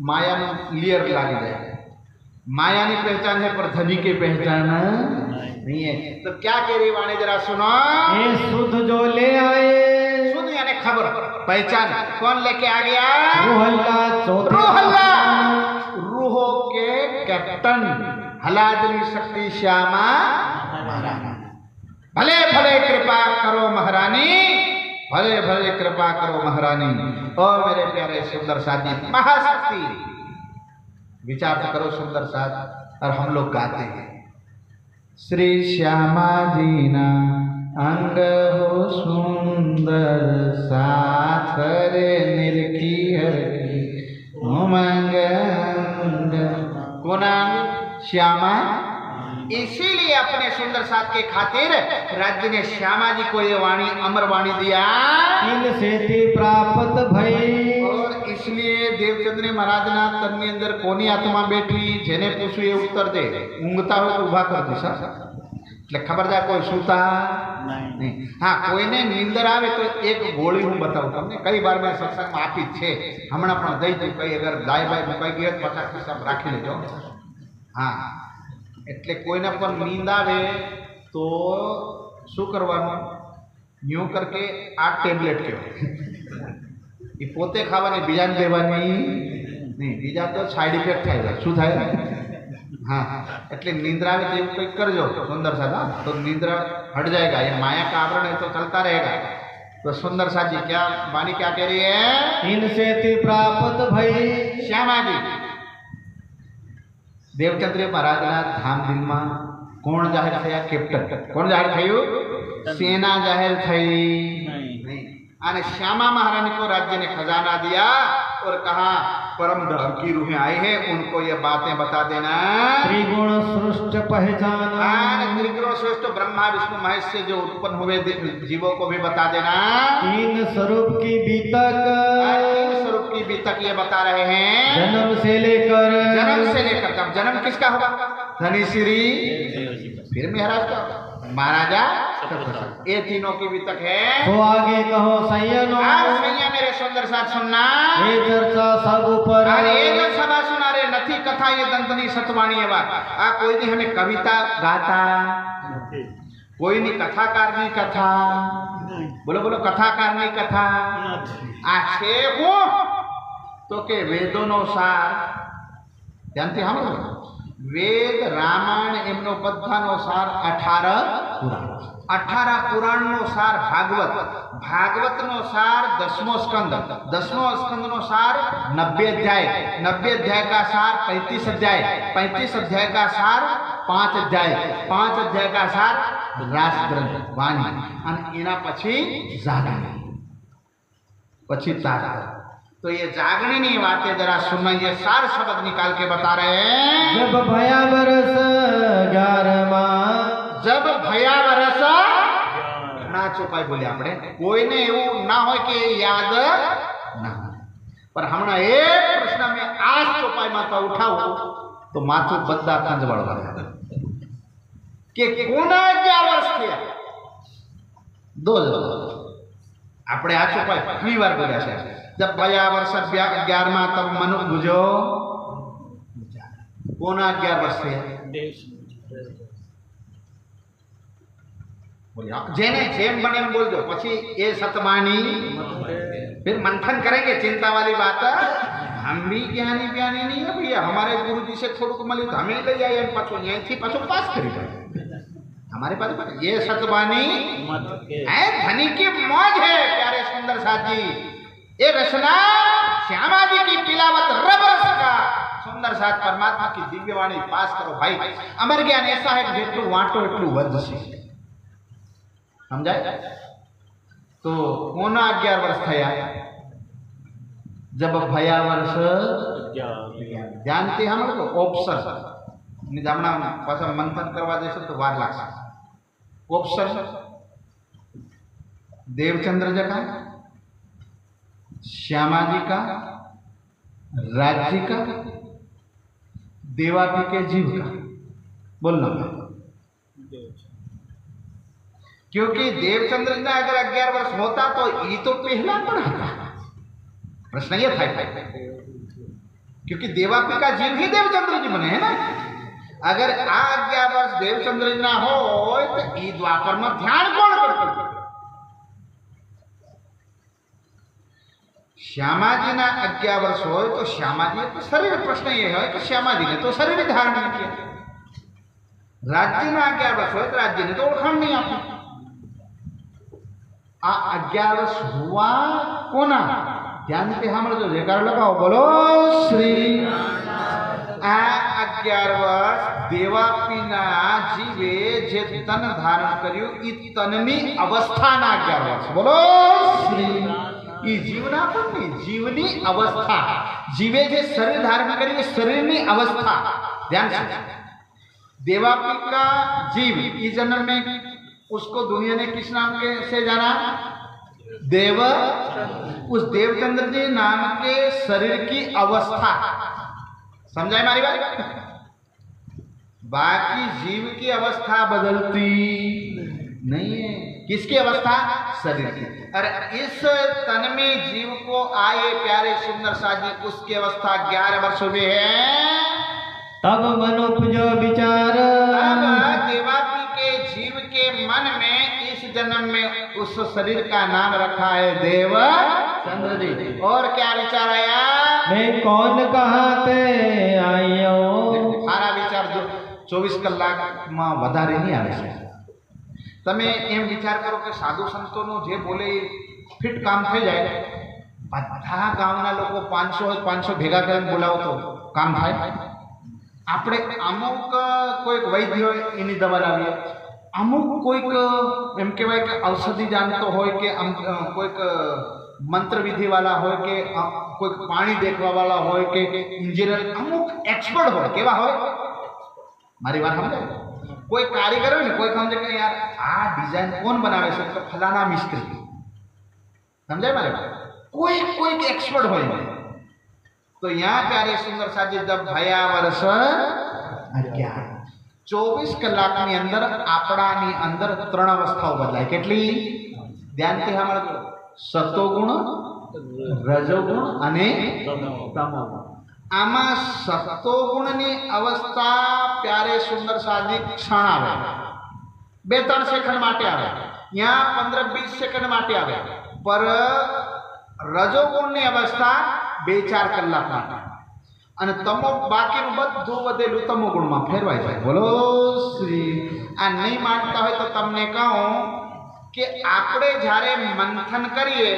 माया नो लेयर लागी जाए। माया की पहचान है पर धनी की पहचान नहीं है। तो क्या कह रही वाणी जरा सुनो। ये शुद्ध जो ले आए, शुद्ध यानी खबर, पहचान कौन लेके आ गया? रूहल्ला चौथे रूहल्ला, रूहो के कैप्टन हलादनी शक्ति श्यामा महारानी। भले भले कृपा करो महारानी, भले भले कृपा करो महारानी। ओ मेरे प्यारे सुंदर साथी महाशक्ति, विचार तो करो सुंदर साथ। और हम लोग गाते हैं श्री श्यामा जीना अंग हो सुंदर साथ रे निरखी हरकी उमंग। कौन अंग? श्यामा। इसीलिए अपने सुंदर साथ के खातिर राज्य ने श्यामा जी को ये वाणी अमर वाणी दिया। इन सेती प्राप्त भई और इसलिए देवचंद्र महाराजना तन्नी अंदर कोनी आत्मा बैठी जेने पूछू ये उत्तर दे। ઊંઘતા હોય તો ઊભા કરી દઈશ એટલે ખબરદાર કોઈ સૂતા નહીં। હા, કોઈને નીંદર આવે તો એક ગોળી હું બતાવું તમને, કઈ વાર મેં સત્સંગમાં આપી જ છે, હમણાં પણ દઈ દઉં, કઈ અગર દાય બાય મુકાઈ ગઈ 50 પૈસા રાખી લેજો। હા, એટલે કોઈને પણ નીંદ આવે તો શું કરવાનું, ન્યુ કરકે 8 ટેબ્લેટ કહેવાય, એ પોતે ખાવાની, બીજાને દેવાની નહીં, બીજા તો સાઈડ ઇફેક્ટ થાય છે। શું થાય? हाँ, એટલે निंद्रा में देव कोई कर जो सुंदर सा ना, तो निंद्रा हट जाएगा, ये माया का आवरण है तो चलता रहेगा। तो सुंदर सा जी क्या वाणी क्या कह रही है? इनसे ती प्राप्त भई श्यामा जी देवचंद्र महाराज ना धाम दिल में कोण जाहिर थया? कैप्टन। कोण जाहिर थयु? सेना जाहिर थई नहीं। અને श्यामा महारानी को राज्य ने खजाना दिया और कहा परम धर्म की रूहें आई है, उनको ये बातें बता देना। त्रिगुण सृष्ट पहचाना त्रिगुण सृष्ट ब्रह्मा विष्णु महेश से जो उत्पन्न हुए जीवों को भी बता देना। तीन स्वरूप की बीतक, तीन स्वरूप की बीतक ये बता रहे हैं। जन्म से लेकर तब जन्म किसका होगा? धनी श्री फिर महाराज का महाराजा, ये तीनों की बीतक है। तो आगे कहो सैयनो, सैया मेरे सुंदर साथ सुनना, ये चर्चा सब ऊपर ये सभा सुना रे नथी कथा ये दंतनी सतवाणी एवा। आ कोई नहीं हमें कविता गाता, कोई नहीं कथाकार नहीं कथा, बोलो बोलो कथाकार नहीं कथा। आछे वो तो के वेदों नो सार जानते हम वेद रामायण एमनो बधानो सार 18 पुराण नो सार भागवत नो सार 10मो स्कंद नो सार 90 अध्याय का सार 35 अध्याय का सार 5 अध्याय का सार रास ग्रंथ वाणी અને એના પછી જાગણી પછી તારા। तो ये जागने नहीं बातें जरा सुनना, ये सार शब्द निकाल के बता रहे हैं। जब भया बरस 11 जब भया बरस ना चौपाई बोले આપણે કોઈને એવું ના હોય કે યાદ ના હોય, पर હમણાં એક પ્રશ્ન મેં આ ચોપાઈમાં તો ઉઠાવું તો માથું બધા ખંજવાળવા કે કોના 11 વર્ષ થયા? દો આપણે આ ચોપાઈ ઘણી વાર બોલ્યા છે। जब भया वर्ष 11वां तब मनु बुझो कोना 11 वर्ष है बोलिए जेने जेम बने बोल दो पछी ये सतवाणी फिर मंथन करेंगे। चिंता वाली बात है, हम भी ज्ञानी नहीं है भैया, हमारे गुरु जी से थोड़ा मिली तो हमें ले जाइए पाछो यहीं थी पाछो पास करी हमारे पास ये सतवाणी है। धनी की मौज है प्यारे सुंदर साथ जी, ये रचना श्यामा जी की तिलावत रब रस का सुंदर साथ परमात्मा की दिव्य वाणी पास करो भाई। अमर ज्ञान ऐसा है जेटलू वाटो एटलू वधशे, समझाय? तो कोना 11 वर्ष थया? जब भया वर्ष जानते हम तो ऑप्शन निजामना पास मंथन करवा देशो तो वार लागशे। ऑप्शन देवचंद्र जी का, श्यामा जी का, राज्य का, देवापी के जीव का, बोलना क्योंकि देवचंद्र ने अगर 11 वर्ष होता तो ये तो पहला पढ़ा। प्रश्न ये था क्योंकि देवापी का जीव ही देवचंद्र जी बने हैं ना। अगर आ 11 वर्ष देवचंद्र जी ना हो तो ई द्वापर में ध्यान कौन करते? श्यामा जी ना 11 वर्ष हो तो श्यामा जी तो शरीर, प्रश्न ये है कि श्यामा जी ने तो शरीर धारण नहीं किया। राज्य ना 11 वर्ष हो तो राज्य ने तो ओळखाण नहीं आपी। आ 11 वर्ष हुआ कोना? ध्यान पे हम जो जयकार लगाओ बोलो श्री। आ 11 वर्ष देवापीना जीवे जे तन धारण कर्यु ई तननी अवस्थाना 11 वर्ष बोलो श्री। ई जीवना पण नहीं, जीवनी अवस्था, जीवे जे शरीर धारण करी शरीरनी अवस्था ध्यान से। देवापी का जीव इस जन्म में उसको दुनिया ने किस नाम के से जाना? देव। उस देवचंद्र जी नाम के शरीर की अवस्था समझाए मारी बात? बाकी जीव की अवस्था बदलती नहीं है। किसकी अवस्था? शरीर की। अरे इस तन में जीव को आए प्यारे सुंदर साजी, उसकी अवस्था 11 वर्ष में है। तब मन उपजो विचार, तब देवापी के जीव के मन में इस जन्म में उस शरीर का नाम रखा है देव चंद्र जी। और क्या विचार आया? मैं कौन कहाते आयो। सारा विचार जो 24 કલાકમાં વધારે નહીં આવે છે. તમે એમ વિચાર કરો કે સાધુ સંતોનું જે બોલે એ ફિટ કામ થઈ જાય. બધા ગામના લોકો 500 ભેગા કરીને બોલાવો તો કામ થાય. આપણે અમુક કોઈક વૈદ્ય હોય એની દવા લાવીએ, અમુક કોઈક એમ કહેવાય કે ઔષધિ જાણતો હોય કે કોઈક મંત્ર વિધિવાળા હોય કે કોઈક પાણી દેખવાવાળા હોય કે ઇન્જિનિયર, અમુક એક્સપર્ટ હોય. કેવા હોય? મારી વાત સમજાય? કોઈ કારીગર હોય ને, કોઈ સમજે કે યાર આ ડિઝાઇન કોણ બનાવે છે તો ફલાણા મિસ્ત્રી. સમજાય મારી વાત? કોઈક એક્સપર્ટ હોય. तो यहाँ प्यारे सुंदर साजी जब भया वर्ष 24 કલાકની અંદર આપણાની અંદર 3 અવસ્થાઓ બદલાય. કેટલી? ધ્યાનથી સાંભળજો. સતોગુણ, રજોગુણ અને તમોગુણ. આમાં સતોગુણની અવસ્થા પ્યારે સુંદર સાજી ક્ષણ આવે, 2-3 સેકન્ડ માટે આવે, यहाँ 15-20 સેકન્ડ માટે આવે. પર રજોગુણની અવસ્થા 2-4 કલાક માટે, અને તમો બાકીનું બધું વધેલું તમો ગુણમાં ફેરવાઈ જાય. બોલો શ્રી. આ નહીં માનતા હોય તો તમને કહું કે આપણે જ્યારે મંથન કરીએ,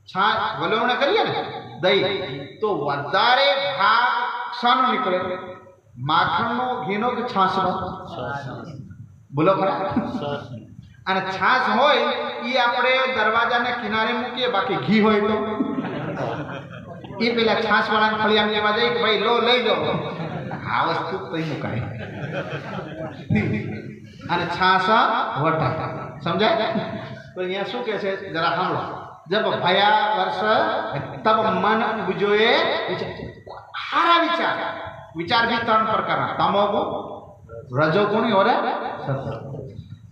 છાશ વલોવણ કરીએ ને દહીં, તો વધારે ભાગ શાનો નીકળે? માખણનો, ઘીનો કે છાશનો? બોલો ખરા. અને છાશ હોય એ આપણે દરવાજાને કિનારે મૂકીએ, બાકી ઘી હોય તો એ પેલા છાશ વાળાને ફળિયામાં લેવા જાય કે ભાઈ લો લઈ લો. આ વસ્તુ કઈ મુકાય? અને છાશ વટા. સમજાય? તો અહીંયા શું કે છે જરા સાંભળો. જબ ભયા વર્ષ તબ મન ઉપજોએ સારા વિચાર. વિચાર भी 3 પ્રકારના: તમોગુણ, રજોગુણી और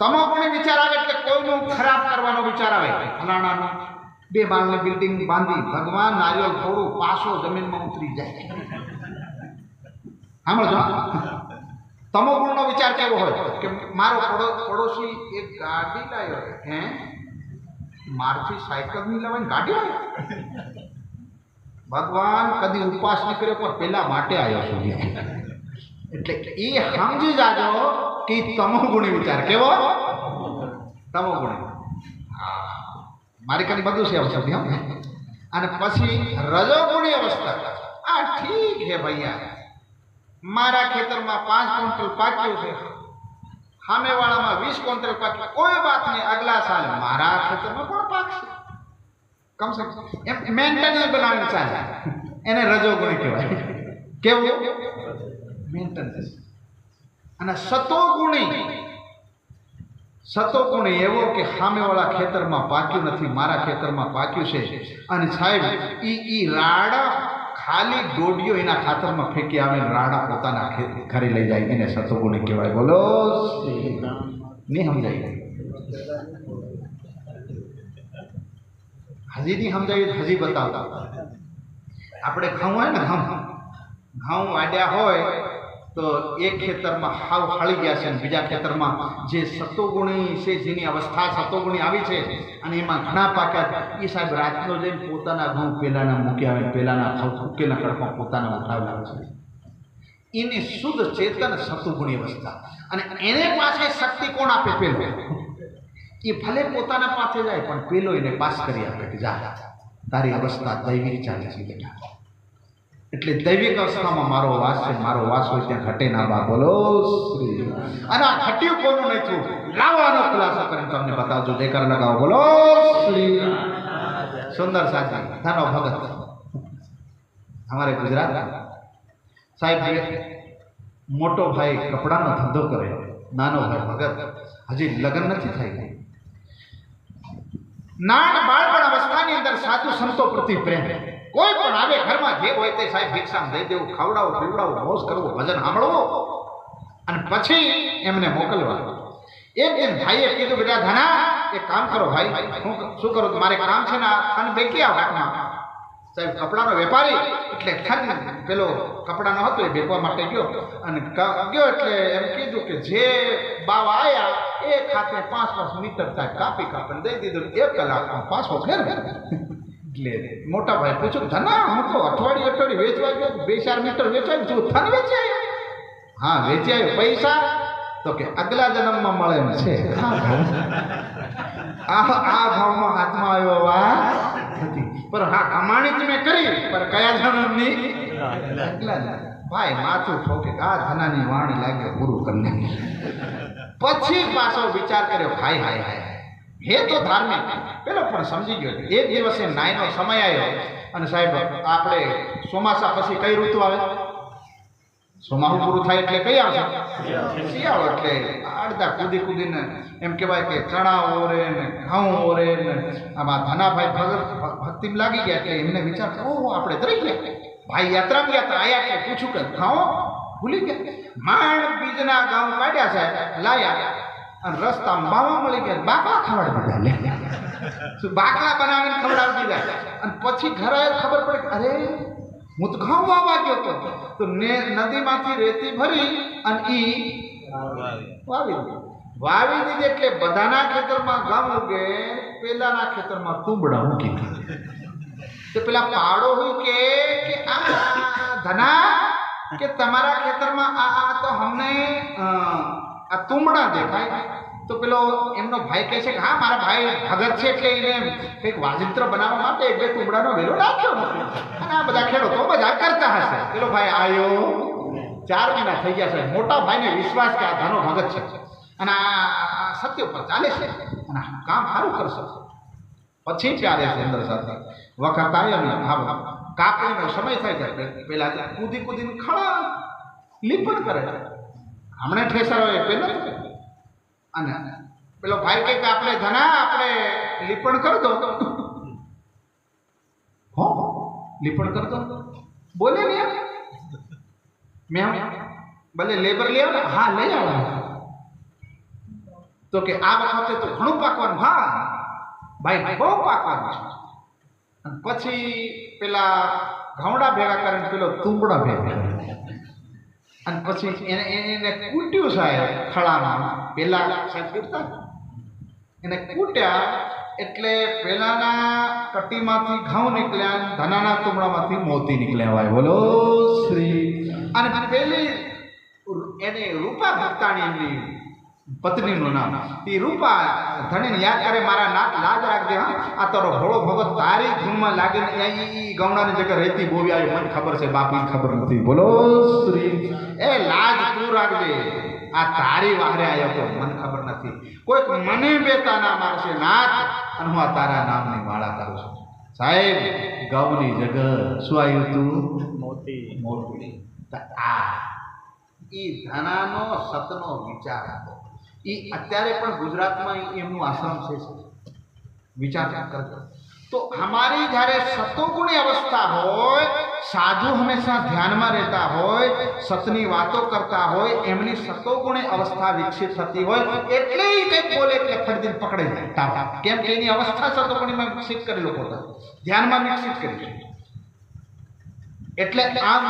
તમોગુણી વિચાર આવે એટલે કોઈનું ખરાબ કરવાનો વિચાર આવે. ફલાણાનો 2 માળની બિલ્ડિંગ બાંધી, ભગવાન નારિયેળ થોડું પાછો જમીનમાં ઉતરી જાય. સાંભળજો. તમોગુણનો વિચાર કેવો હોય કે મારો પડોશી એક ગાડી લાવ્યો, હે મારથી સાયકલ નહીં લાવવાની ગાડી લાવ્યો. ભગવાન કદી ઉપવાસ નહીં કર્યો પણ પેલા માટે આવ્યો છું. એટલે એ સમજી જાજો કે તમોગુણી વિચાર. કેવો? તમોગુણી. મારી કને બધું છે ઔષધિ. અને પછી રજોગુણી અવસ્થા. આ ઠીક છે ભૈયા, મારા ખેતરમાં 5 ક્વિન્ટલ પાક્યું છે, સામેવાળામાં 20 ક્વિન્ટલ પાક્યું, કોઈ વાત નહીં, અગલા સાલ મારા ખેતરમાં પણ પાકશે. કમ સે કમ એમ મેન્ટેનન્સ બનાવીને ચાલે. એને રજોગુણી કહેવાય. કેવું? મેન્ટેનન્સ. અને સતોગુણી એવો કે સામેવાળા ખેતરમાં પાક્યું નથી, મારા ખેતરમાં પાક્યું છે. અને સાહેબ ઈ રાડા ખાલી ડોડિયો એના ખાતરમાં ફેંકી આવે, રાડા પોતાના ઘરે લઈ જાય, એને સતોગુણી કહેવાય. બોલો નહીં સમજાય? હજી નહીં સમજાય? હજી બતાવતા. આપણે ઘઉં હોય ને, ઘઉં વાડ્યા હોય તો એક ખેતરમાં હાવ હળી ગયા છે, અને બીજા ખેતરમાં જે સતોગુણી છે, જેની અવસ્થા સતોગુણી આવી છે અને એમાં ઘણા પાક્યા, એ સાહેબ રાતનો જઈને પોતાના ઘઉં પેલાના મૂકી આવે, પેલાના ફૂકેલા કડકમાં પોતાના ઉઠાવેલા છે. એની શુદ્ધ ચેતન સતોગુણી અવસ્થા. અને એને પાસે શક્તિ કોણ આપે? પેલો. એ ભલે પોતાના પાસે જાય પણ પેલો એને પાસ કરી આપે કે જા, તારી અવસ્થા દૈવિક ચાલે છે બેટા. એટલે દૈવિક અવસ્થામાં મારો વાસ છે, મારો વાસ હોય ત્યાં ઘટે ના બા. બોલો શ્રી. અને આ ઘટ્યું કોનું નહીં થયું, લાવવાનો ખુલાસો કરીને તમને બતાવજો. દેકર લગાવો. બોલો શ્રી. સુંદર સાથી ધનો ભગત हमारे गुजरात साहिब મોટો ભાઈ કપડાનો ધંધો કરે, નાનો ભાઈ ભગત, હજી લગ્ન નથી થઈ. નાન બાળપણ અવસ્થાની અંદર સાધુ સંતો પ્રતિ પ્રેમ. કોઈ પણ આવે ઘરમાં, જે હોય તે સાહેબ ભિક્ષામ દઈ દેવું, ખવડાવું પીવડાવું, મોજ કરવું, ભજન સાંભળવું અને પછી એમને મોકલવા. એક દિન ભાઈએ કીધું, બેટા ધના એક કામ કરો ભાઈ. હું શું કરું? મારે કામ છે ને થન બેકી આવ હાથમાં. સાહેબ કપડાનો વેપારી એટલે થન પેલો કપડાનો હતો એ બેકવા માટે ગયો અને ગયો એટલે એમ કીધું કે જે બાવ આયા એ ખાતે 5 મીટર થાય કાપી કાપીને દઈ દીધું. 1 કલાકમાં પાછો ઘેર. એટલે મોટા ભાઈ પૂછ્યું, ધના હું તો અઠવાડિયે વેચવા ગયો, 2-4 મીટર વેચાયું, તું થન વેચી આવ્યો? હા વેચી આવ્યો. પૈસા? તો કે આગલા જન્મમાં મળે એમ છે. આ ભાવમાં હાથમાં આવ્યો વાત નથી, પર હા કમાણી જ મેં કરી, પર કયા જન્મની? આગલા જન્મ. ભાઈ માથું ઠોકે, આ ધનાની વાણી લાગે પૂરું કરીને. પછી પાછો વિચાર કર્યો, હાય હાય હાય હે તો ધાર્મિક પેલો પણ સમજી ગયો. એક દિવસે નાઈનો સમય આવ્યો અને સાહેબ આપણે ચોમાસા પછી કઈ ઋતુ આવે? ચોમાસું પૂરું થાય એટલે કઈ આવશે? શિયાળો. એટલે અડધા કૂદી કૂદીને એમ કહેવાય કે ચણા ઓરે ને ઘઉં ઓરે ને આમાં ધનાભાઈ ભક્તિમાં લાગી ગયા. એટલે એમને વિચાર, ઓહો આપણે તરી ગયા. ભાઈ યાત્રામાં ગયા હતા, આયા એટલે પૂછું કે ઘઉં ભૂલી ગયા? માંડ બીજના ઘઉં કાઢ્યા સાહેબ, લાયા અને રસ્તામાં બાવા મળી ગયા, બાકલા ખવડાવી દીધા. શું બાકલા બનાવીને ખવડાવી દીધા. અને પછી ઘરે ખબર પડે કે અરે હું તો ઘઉં વાવવા ગયો હતો, તો નદીમાંથી રેતી ભરી અને ઈ વાવી દીધી. એટલે બધાના ખેતરમાં ઘઉં ઉગે, પેલાના ખેતરમાં તુંબડા ઉગી. તો પેલા પાડો હોય કે આ ધના કે તમારા ખેતરમાં આ તો અમને આ તુંબડા દેખાય. તો પેલો એમનો ભાઈ કહે છે કે હા મારા ભાઈ ભગત છે એટલે એને કંઈક વાજિંત્ર બનાવવા માટે 1-2 તુંબડાનો વેલો નાખ્યો નથી. અને આ બધા ખેડૂતો બધા કરતા હશે. પેલો ભાઈ આવ્યો, 4 મહિના થઈ ગયા છે. મોટા ભાઈને વિશ્વાસ કે આ ધનો ભગત છે અને આ સત્ય પર ચાલે છે અને કામ સારું કરશે. પછી ચાલે છે અંદર સાથે વખત આવ્યો ને કાપણીનો સમય થાય છે. પેલા કૂદી કૂદીને ખડા લીપણ કરે છે. હમણાં ઠેસર હોય પેલો અને પેલો ભાઈ કહે કે આપણે ધના આપણે લીપણ કરી દો. હો લીપણ કરી દો બોલે ને મેં ભલે લેબર લઈ આવો. હા લઈ આવો. તો કે આ વખતે તો ઘણું પાકવાનું. હા ભાઈ બહુ પાકવાનું છે. અને પછી પેલા ઘઉંડા ભેગા કરીને પેલો તુંબડા ભેગા અને પછી એને કૂટ્યું સાહેબ ખળામાં. પેલા સાહેબ કૂટતા એને કૂટ્યા એટલે પેલાના કટીમાંથી ઘઉં નીકળ્યા, ધનાના તુંબડામાંથી મોતી નીકળ્યા. હોય બોલો શ્રી. અને પેલી એને રૂપા ભક્તાણી એમની પત્નીનું નામ, એ રૂપા ધણીને યાદ કરે, મારા નાક લાજ રાખજે. હા આ તારો ભોળો ભગત તારી ધૂનમાં લાગીને એ ગૌણાની જગ્યા રહેતી બોવી આવ્યો. મને ખબર છે, બાપીને ખબર નથી. બોલો શ્રી. એ લાજ તું રાખજે, આ તારી વાહરે આવ્યો તો મને ખબર નથી. કોઈક મને બે તાના મારશે નાથ અને હું આ તારા નામની માળા કરું છું. સાહેબ ગૌની જગત શું આવ્યું તું? મોતી. મોતી. આ એ ધનાનો સતનો વિચાર હતો. એ અત્યારે પણ ગુજરાતમાં એમનું આશ્રમ છે. વિચાર કરજો તો અમારી જ્યારે સતોગુણી અવસ્થા હોય, સાધુ હંમેશા ધ્યાનમાં રહેતા હોય, સતની વાતો કરતા હોય, એમની સતોગુણી અવસ્થા વિકસિત થતી હોય એટલે એ કંઈક બોલે એટલે ફરીથી પકડાઈ જાય. કેમ કે એની અવસ્થા સતોગુણીમાં વિકસિત કરેલો પોતા ધ્યાનમાં વિકસિત કરી. એટલે આમ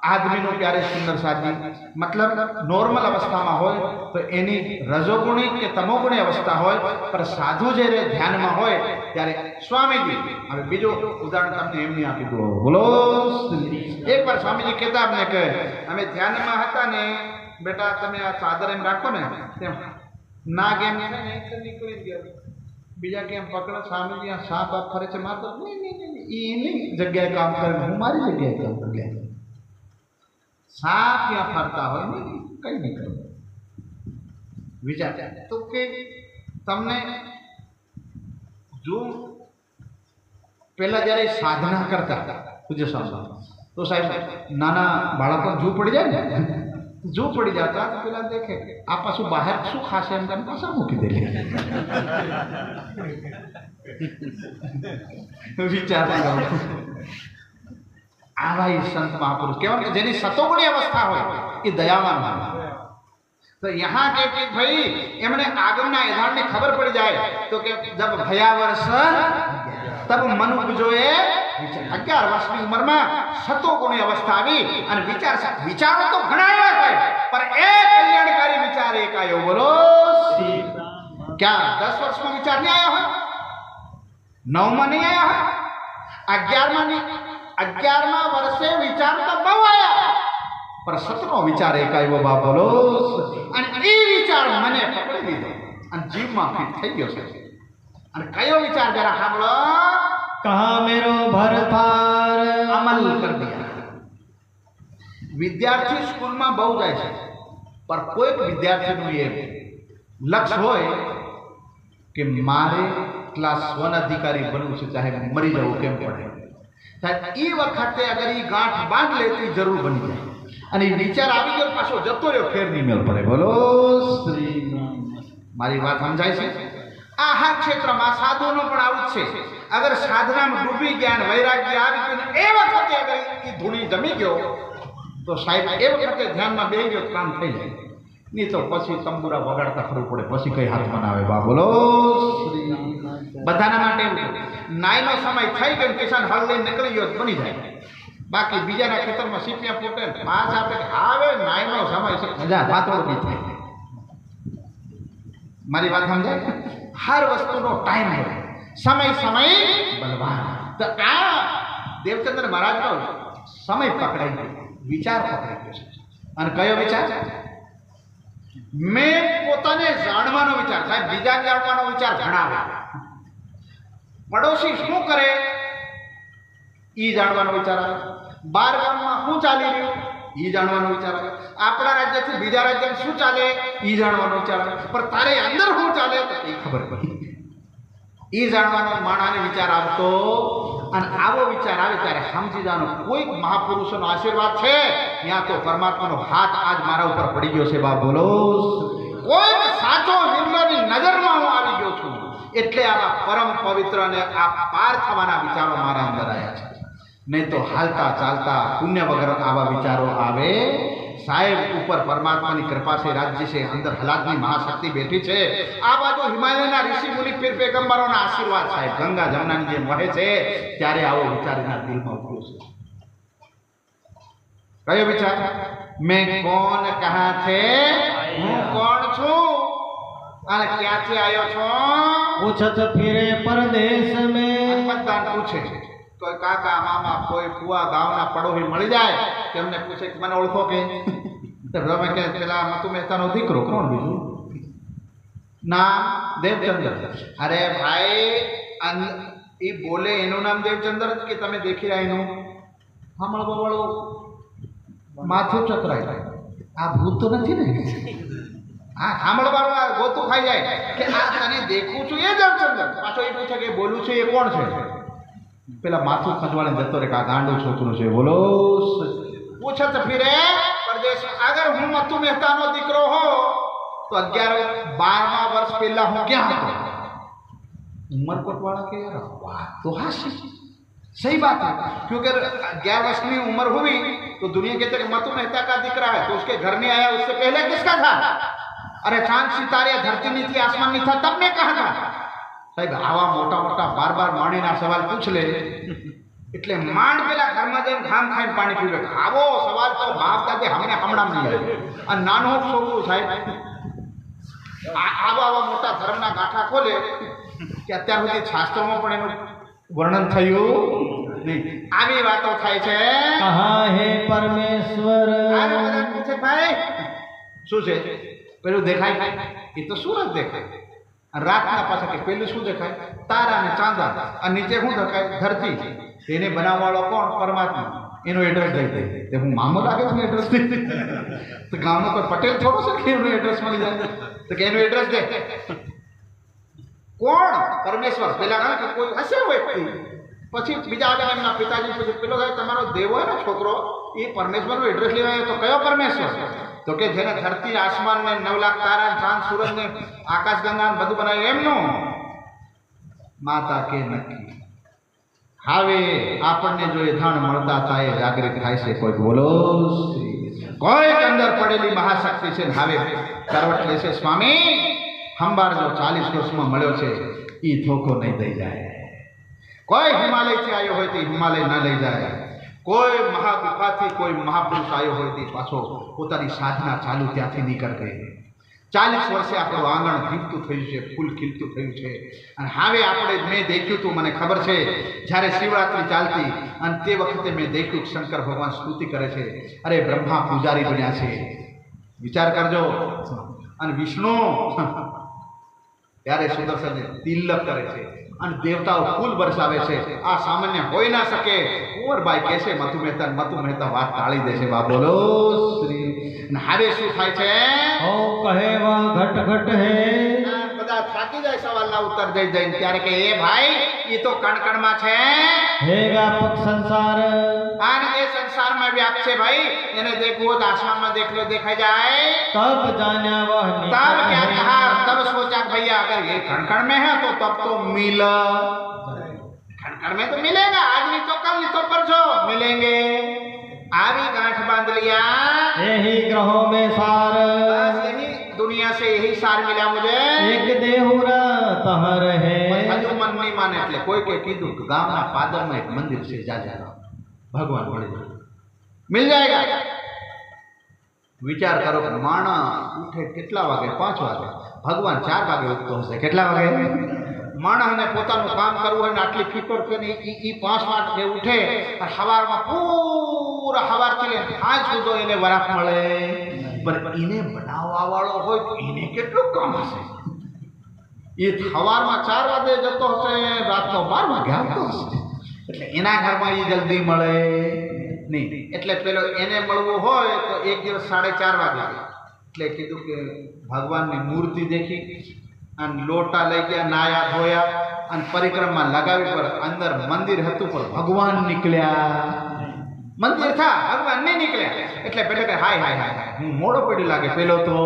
આદમીનો પ્યારે સુંદર સાજી મતલબ નોર્મલ અવસ્થામાં હોય તો એની રજોગુણી કે તમોગુણી અવસ્થા હોય, પણ સાધુ જ્યારે ધ્યાનમાં હોય ત્યારે સ્વામીજી. હવે બીજું ઉદાહરણ તમને એમની આપી દો. બોલો. એકવાર સ્વામીજી કહેતા અમને કે અમે ધ્યાનમાં હતા ને બેટા તમે આ ચાદર એમ રાખો ને તેમ નાગ એમ નીકળી ગયા, બીજા કેમ પકડો. સ્વામીજી આ સાપ બાપ ફરે છે મારતો એની જગ્યાએ કામ કરે, હું મારી જગ્યાએ કામ કરી. સાપ ત્યાં ફરતા હોય ને કઈ નહીં કરે. વિચાર તો કે તમને જો પેલા જ્યારે સાધના કરતા પૂજ્ય સ્વામી તો સાહેબ નાના બાળકો જૂ પડી જાય ને જો પડી જતા તો પેલા દેખે આ પાછું બહાર શું ખાશે એમ તમે પાછા મૂકી દે વિચાર આવા સંત મહાપુરુષ કહેવાય કે જેની સતોગુણી અવસ્થા હોય એ દયાવાન હોય तो यहाँ के भाई एमने आगमना यथार्थ ने खबर पड़ जाए तो कि जब भयावर्ष तब मन उपजोए 11 वर्ष की उम्र में सतोगुणी अवस्था આવી અને વિચારો તો ઘણા આવ્યા છે पर एक कल्याणकारी विचार एक आयो बोलो क्या 10 वर्ष में विचार नहीं आया है 9 में नहीं आया है 11वां वर्षे विचार तो बहु आया पर सतनो विचार एक આવ્યો બા બોલો અને એ વિચાર મને પકડી લીધો અને જીવમાં ફિટ થઈ ગયો છે અને કયો વિચાર જરા સાંભળો कहा मेरो भरथार अमल कर दिया विद्यार्थी स्कूल में बहु जाए છે पर कोई विद्यार्थी નું એ લક્ષ્ય હોય કે મારે ક્લાસ 1 અધિકારી બનવું છે ચાહે મરી જવું કેમ પડે સાહેબ એ વખતે અગર એ ગાંઠ બાંધ લે તો જરૂર બની જાય અને વિચાર આવી ગયો પાછો જતો રહ્યો ફેર નહીં મેળ પડે બોલો શ્રી મારી વાત સમજાય છે આહાર ક્ષેત્રમાં સાધુનો પણ આવું જ છે અગર સાધનામાં ડૂબી ગયા અને વૈરાગ્ય આવી ગયું એ વખતે અગર એ ધૂણી જમી ગયો તો સાહેબ એ વખતે ધ્યાનમાં બેસી ગયો કામ થઈ જાય નહીં તો પછી તંબુરા વગાડતા ફરવું પડે પછી કઈ હાથ બનાવે બા બોલો શ્રી બધાના માટે નાઈનો સમય થઈ ગયો કિસાન હળ લઈને નીકળી ગયો બની જાય બાકી બીજાના ખેતરમાં સીપિયા ફૂટે પાસ આપે આવે નાઈનો સમય છે મજા પાતળો બી થાય મારી વાત સમજાય હર વસ્તુનો ટાઈમ હોય સમય સમય બલવાન તો આ દેવચંદ્ર મહારાજનો સમય પકડાઈ ગયો વિચાર પકડાઈ ગયો છે અને કયો વિચાર મેં પોતાને જાણવાનો વિચાર સાહેબ બીજાને જાણવાનો વિચાર ઘણા આવે પડોશી શું કરે ઈ જાણવાનો વિચાર આવે બાર ગામમાં શું ચાલી રહ્યું ઈ જાણવાનો વિચાર આવે આપણા રાજ્યથી બીજા રાજ્યમાં શું ચાલે ઈ જાણવાનો વિચાર આવે પણ તારે અંદર શું ચાલે તો એ ખબર પડી ઈ જાણવાનો માણાને વિચાર આવતો અને આવો વિચાર આવે ત્યારે સમજી જવાનો કોઈક મહાપુરુષોનો આશીર્વાદ છે ત્યાં તો પરમાત્માનો હાથ આજ મારા ઉપર પડી ગયો છે બા બોલો કોઈક સાચો વિરલોની નજરમાં હું આવી ગયો છું એટલે આવા પરમ પવિત્ર અને આ પાર થવાના વિચારો મારા અંદર આવ્યા છે नहीं तो हालता चालता पुण्य वगैरह आवा विचारों आवे साहेब ऊपर परमात्मा की कृपा से राज्य से अंदर हलादनी महाशक्ति बैठी है आ बाजू हिमालय ऋषि मुनि पीर पैगंबरों आशीर्वाद साहेब गंगा जमुना जे वहे छे त्यारे आवो विचार दिल में उठ्यो छे कयो विचार मैं कौन कहाँ थे हूँ कौन छू અને ક્યાંથી આવ્યો છો પૂછત ફિરે પરદેશ में બધા પૂછે कोई काका मामा कोई फुआ गाँवना पड़ोही मળી જાય તેમને પૂછે કે મને ઓળખો કે તો તમે કે પેલા મતુ મહેતાનો દીકરો કોણ બીજું નામ દેવચંદ્ર અરે ભાઈ એ બોલે એનું નામ દેવચંદ્ર કે તમે દેખી રહ્યા એનું સાંભળવા વાળો માથું ચકરાય આ ભૂત તો નથી ને હા સાંભળવા વાળો ગોતું ખાઈ જાય કે આ તને દેખું છું એ દેવચંદ્ર પાછો એ પૂછે કે બોલું છું એ કોણ છે પેલા માથું ખંજવાળે જતો રે કા ગાંડો છોકરો છે બોલો પૂછત ફિરે પરદેશ અગર હું મતુ મહેતાનો દીકરો હો તો 11-12 વર્ષ પહેલા હું ક્યાં હતો उमरकोट वाला के यार बात तो हासी सही बात है क्योंकि 11 वर्ष की उम्र हुई तो दुनिया कहते हैं मතු मेहता का दिक्रा है तो उसके घर में आया उससे पहले किसका था अरे चांद सितारे धरती नहीं थी आसमान नहीं था तब मैं कहा था साहब आवा मोटा मोटा बार बार माणी ना सवाल पूछ ले એટલે માંડ પેલા ઘરમાં જઈને ખામ ખાઈને પાણી પીવે આવો સવાલ તો બાપ દાદે હમને હમણાં નહીં આવે અને નાનો છોકરું સાહેબ આવા આવા મોટા ધર્મના ગાંઠા ખોલે કે અત્યાર સુધી શાસ્ત્રોમાં પણ એનું વર્ણન થયું નહીં આવી વાતો થાય છે कहा है परमेश्वर આરે બધા પૂછે ભાઈ શું છે પેલું દેખાય એ તો સૂરજ દેખાય રાતના પાછા કે પેલું શું દેખાય તારા અને ચાંદા અને નીચે શું દેખાય ધરતી એને બનાવવાળો કોણ પરમાત્મા એનો એડ્રેસ દઈ દે તે હું મામો લાગે છે એડ્રેસ દઈ તો ગામનો કોઈ પટેલ થોડો છે કે એનો એડ્રેસ મળી જાય તો કે એનો એડ્રેસ દે કોણ પરમેશ્વર પેલા કહે કે કોઈ હશે વ્યક્તિ પછી બીજા આવે એમના પિતાજી પૂછે પેલો સાહેબ તમારો દેવ હોય ને છોકરો એ પરમેશ્વરનો એડ્રેસ લેવા આવ્યો તો કયો પરમેશ્વર તો કે જેને ધરતી આસમાન ને 9 લાખ તારા ચાંદ સૂરજ ને આકાશ ગંગા બધું બનાવ્યું એમનું માતા કે નક્કી હવે આપણને જો એ ધાણ મળતા થાય જાગૃત થાય છે કોઈ બોલો કોઈ અંદર પડેલી મહાશક્તિ છે હવે કરવટ લેશે સ્વામી હંબાર જો 40 વર્ષમાં મળ્યો છે એ ધોકો નહીં દઈ જાય કોઈ હિમાલયથી આવ્યો હોય તો હિમાલય ના લઈ જાય કોઈ મહાગુફાથી કોઈ મહાપુરુષ આવ્યો હોય તે પાછો પોતાની સાધના ચાલુ ત્યાંથી નીકળે 40 વર્ષે આપણું આંગણ ખીલતું થયું છે ફૂલ ખીલતું થયું છે અને હવે આપણે મેં દેખ્યું હતું મને ખબર છે જ્યારે શિવરાત્રિ ચાલતી અને તે વખતે મેં દેખ્યું શંકર ભગવાન સ્તુતિ કરે છે અરે બ્રહ્મા પૂજારી બન્યા છે વિચાર કરજો અને વિષ્ણુ ત્યારે સુદર્શન તિલક કરે છે અને દેવતાઓ ફૂલ વરસાવે છે આ સામાન્ય હોઈ ના શકે કુંવરબાઈ કહેશે મતુ મહેતા વાત ટાળી દેશે બા બોલો શ્રી અને હવે શું થાય છે ओ कहे वह घट घट है બધા થાકી જાય સવાલના ઉત્તર દઈ જઈને ત્યારે કે એ ભાઈ એ તો કણકણમાં છે हे व्यापक संसार અને એ સંસારમાં વ્યાપ છે ભાઈ એને દેખવું હોય તો આસમાનમાં દેખ લો દેખાઈ જાય तब जाना वह तब निकट क्या है। कहा तब सोचा कि भैया अगर ये खड़खड़ में है तो तब तो मिल खड़खड़ में तो मिलेगा आज नहीं तो कल नहीं तो परसों मिलेंगे आवी गांठ बांध लिया यही ग्रहों में सार बस यही दुनिया से यही सार मिला मुझे एक देहुरा तहर है પણ હજુ મન નહીં માને એટલે કોઈ કે કીધું કે ગામના પાદરમાં એક મંદિર છે જા ભગવાન મળી જાય મિલ જાયગા વિચાર કરો કે માણા ઉઠે કેટલા વાગે 5 વાગે ભગવાન 4 વાગે ઉઠતો હશે કેટલા વાગે માણસને પોતાનું કામ કરવું હોય ને આટલી ફિકર કે ઈ 5 વાગે ઉઠે અને સવારમાં પૂરા સવારથી લઈને સાંજ સુધી એને વરાપ મળે પણ એને બનાવવા વાળો હોય તો એને કેટલું કામ હશે એ સવારમાં 4 વાગે જતો હશે રાતનો 12 વાગે આવતો હશે એટલે એના ઘરમાં એ જલ્દી મળે નહીં એટલે પેલો એને મળવું હોય તો એક દિવસ 4:30 વાગે એટલે કીધું કે ભગવાનની મૂર્તિ દેખી અને લોટા લઈ ગયા નાયા ધોયા અને પરિક્રમા લગાવી પર અંદર મંદિર હતું પણ ભગવાન નીકળ્યા મંદિર થા ભગવાન નહીં નીકળ્યા એટલે પેલે કે હાય હાય હાય હું મોડો પડ્યો લાગે પેલો તો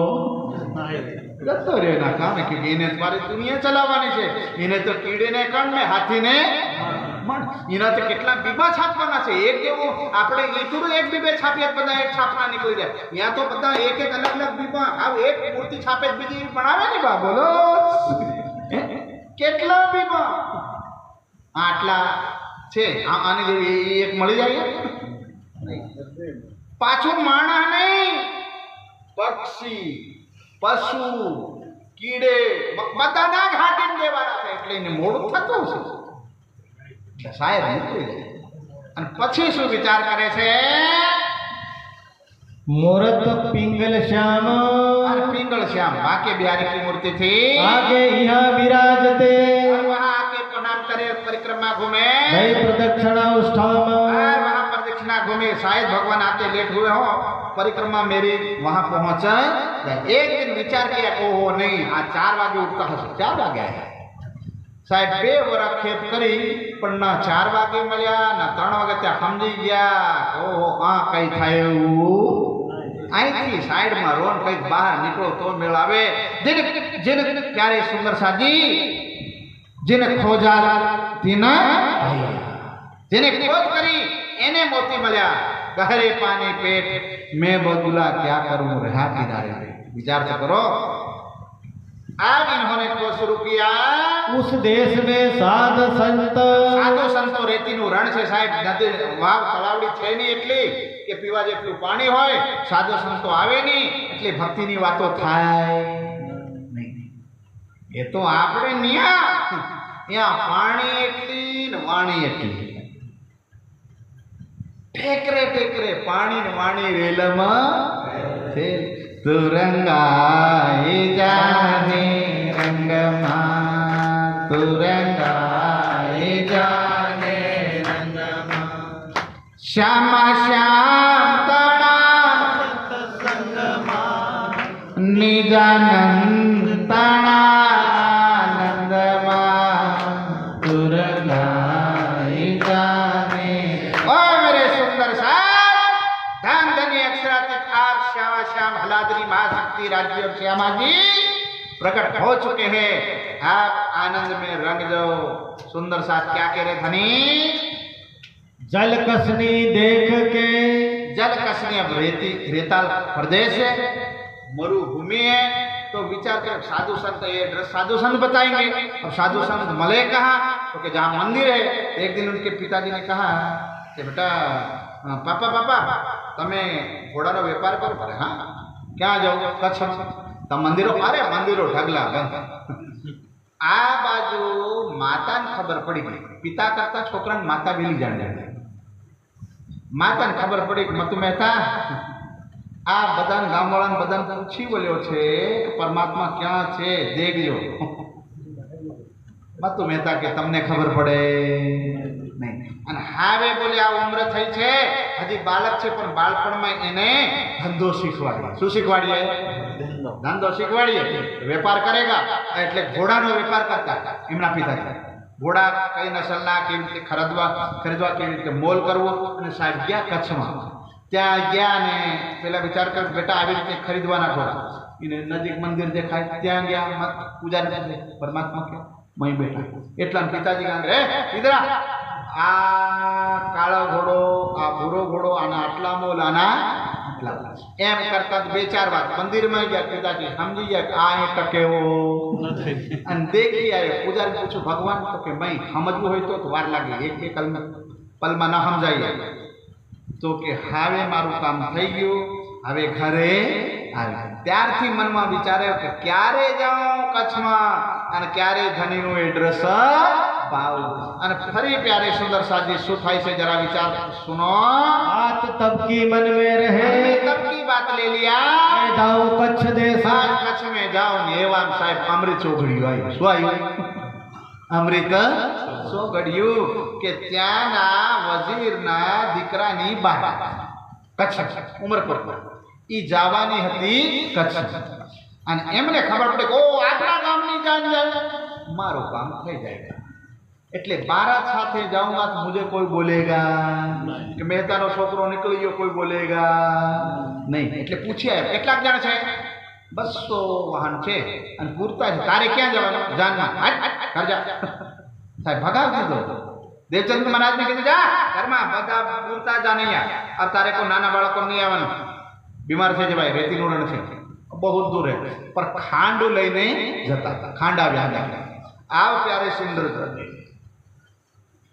જતો રહ્યો એના કામે કે એને મારી દુનિયા ચલાવવાની છે એને તો કીડીને કણ ને હાથીને મણ એના તો કેટલા બીબા છાપવાના છે એક જેવું આપણે ઈથું એક બીબે છાપ્યા બધા એક છાપના નીકળી જાય ત્યાં તો બધા એક અલગ અલગ બીબા આવ એક મૂર્તિ છાપે બીજી બનાવે ને બા બોલો કેટલા બીબા આટલા છે આની જેવી એક મળી જાય પાછું માણસ નહીં પક્ષી પશુ કીડે બધાના ઘાટીને દેવાના છે એટલે એને મોડું થતું હશે એટલે સાહેબ નીકળી જાય અને પછી શું વિચાર કરે છે मूर्त पिंगल श्याम और पिंगल श्याम बाके बिहारी की मूर्ति थी आगे यहाँ विराजते और वहाँ आके प्रणाम करे परिक्रमा घूमे नई प्रदक्षिणा उष्ठाम और वहाँ प्रदक्षिणा घूमे शायद भगवान आते लेट हुए हो परिक्रमा मेरी वहाँ पहुँच एक दिन विचार किया ओहो नहीं आज 4 वागे उठता हूँ 4 वागे आया साहेब 2 વર્ષ ખેપ કરી પણ ના 4 વાગે મળ્યા ના 3 વાગે ત્યાં સમજી ગયા ઓહો આ કઈ થાય એવું અહીંથી સાઈડમાં રોન કંઈક બહાર નીકળો તો મેળ આવે જેને ક્યારે સુંદર સાજી જેને ખોજા તેના જેને ખોજ કરી એને મોતી મળ્યા ગહરે પાણી પેટ મેં બગુલા क्या करूं रहा किनारे विचार तो करो अब इन्होंने को शुरू किया उस देश में साध संत साधु संतो રેતીનું રણ છે સાહેબ નદી વાવ તળાવડી છે નહીં એટલી કે પીવા જેટલું પાણી હોય સાધુ સંતો આવે નહીં એટલે ભક્તિની વાતો થાય નહીં એ તો આપણે ત્યાં પાણી એટલી ને વાણી એટલી ઠેકરે પાણી ને વાણી રેલમાં છે તુરંગાઈ જાને રંગમાં તુરંગાઈ જાને રંગમાં શ્યામા શ્યામ તણા નિજાનંદ તણા નંદમાં તુરંગાઈ જાને ओ मेरे सुंदर साहब धन धनी अक्षरातीत आप श्यामा श्याम हलाद्री महाशक्ति राज्य और श्यामा जी प्रकट हो चुके हैं। आप आनंद में रंग जाओ। सुंदर साथ क्या कह रहे धनी? जल कसनी देख के, जल कसनी अब रेताल प्रदेश है, मरुभूमि है, तो विचार कर साधु संत ये एड्रेस साधु संत बताएंगे। अब साधु संत मले कहा तो कि जहाँ मंदिर है। एक दिन उनके पिताजी ने कहा कि बेटा पापा पापा तमे घोड़ा व्यापार करो पड़े। हाँ क्या जाओ कच्छ तो मंदिरों अरे मंदिरों ढगला बंद। आ बाजू माता ने खबर पड़ी गई। पिता करता छोकरा माता वेली जान जाए। माता ने खबर पड़ी कि मतु मेहता आ बदन गाम वाला बदन पूछी बोल्यो छे परमात्मा क्या छे देखજો। मतु मेहता के तमने खबर पड़े नहीं। અને હાવે બોલે આ ઉંમર થઈ છે હજી બાળક છે પણ બાળપણમાં એને ધંધો શીખવાડીએ। શું શીખવાડીએ? ધંધો શીખવાડીએ। વેપાર કરેગા એટલે ઘોડાનો વેપાર કરતા એમના પિતાજી। ઘોડા કઈ નસલના કેવી રીતે ખરીદવા કેવી રીતે મોલ કરવો। અને સાહેબ ગયા કચ્છમાં ત્યાં ગયા ને પેલા વિચાર કર બેટા આવી રીતે ખરીદવાના ઘોડા એને નજીક મંદિર દેખાય ત્યાં ગયા પૂજારી પરમાત્મા કે મય બેઠા એટલા પિતાજી કહે રે ઇધરા आ काळो घोड़ो आ भूरो घोड़ो आना आटला मोल आना आटला एम करता बे चार बात मंदिर में गया पिताजी समझी गया आ टके वो अन देखी आए पूजा ने पूछो भगवान तो के मैं समझવું હોય तो वार लागे एक पल में ना समझाई तो के हावे मारू काम થઈ ગયું હવે ઘરે આવી। ત્યારથી મનમાં વિચાર્યો કે ક્યારે જાઉં કચ્છમાં અને ક્યારે ધનીનું એડ્રેસ पाओ। અને ફરી प्यारे सुंदर साजी શું થાય છે जरा विचार सुनो। बात तब की मन में रहे, तब की बात ले लिया मैं जाऊं कच्छ देश। आज कच्छ में जाओ ने एवाम साहेब अमृत ચોઘડિયું આવ્યું। શું આવ્યું? અમૃત ચોઘડિયું કે ત્યાંના વજીરના દીકરાની બા કચ્છ ઉમરકોટ ઈ જવાની હતી કચ્છ। અને એમને ખબર પડે કે ઓ આટલા ગામની જાન જાય મારું કામ થઈ જાય। એટલે બારાત સાથે જાऊंगा तो मुझे कोई बोलेगा कि मेहताનો છોકરો નીકળી ગયો કોઈ બોલેગા નહીં। એટલે પૂછી આયા કેટલાક જણ છે? 200 વાહન છે અને પૂરતા છે। તારે ક્યાં જવાનું? જાનમાં ઘર જા સાહેબ ભગાવ દીધો। દેવચંદ મહારાજ ને કીધું જા ઘરમાં બધા પૂરતા જા નહીં આ अब तारे को नाना बाળકો નહીં આવવાનું બીમાર થઈ જવાય રેતીનું રણ છે બહુ દૂર है पर ખાંડ લઈને જતા ખાંડ આવ્યા આવ प्यारे सुंदर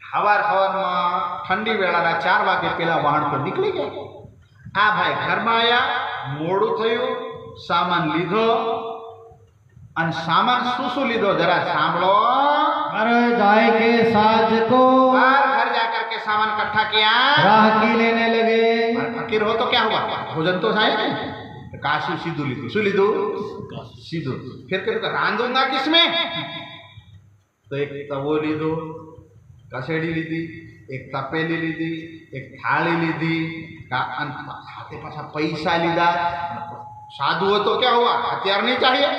हवार में ठंडी वेळाना 4 वागे पेला वाहन पर निकली गया। आ भाई घर में आया मोड़ू थयु सामान लीधो अन सामान शू लीधो जरा सांभळो। घर जाए के साज को घर जाकर के सामान इकट्ठा किया राह की लेने लगे। फकीर हो तो क्या हुआ भोजन तो થાય ને काशी सीधू लीधु। शू लीधु? सीधू। फिर कहते रांधूंगा किसमें? तो एक तवो लीधो कसेड़ी लीधी एक तपेली लीधी एक थाली लीधी साथे पाछा पैसा लीधा। साधु हो तो क्या हुआ हथियार नहीं चाहिए।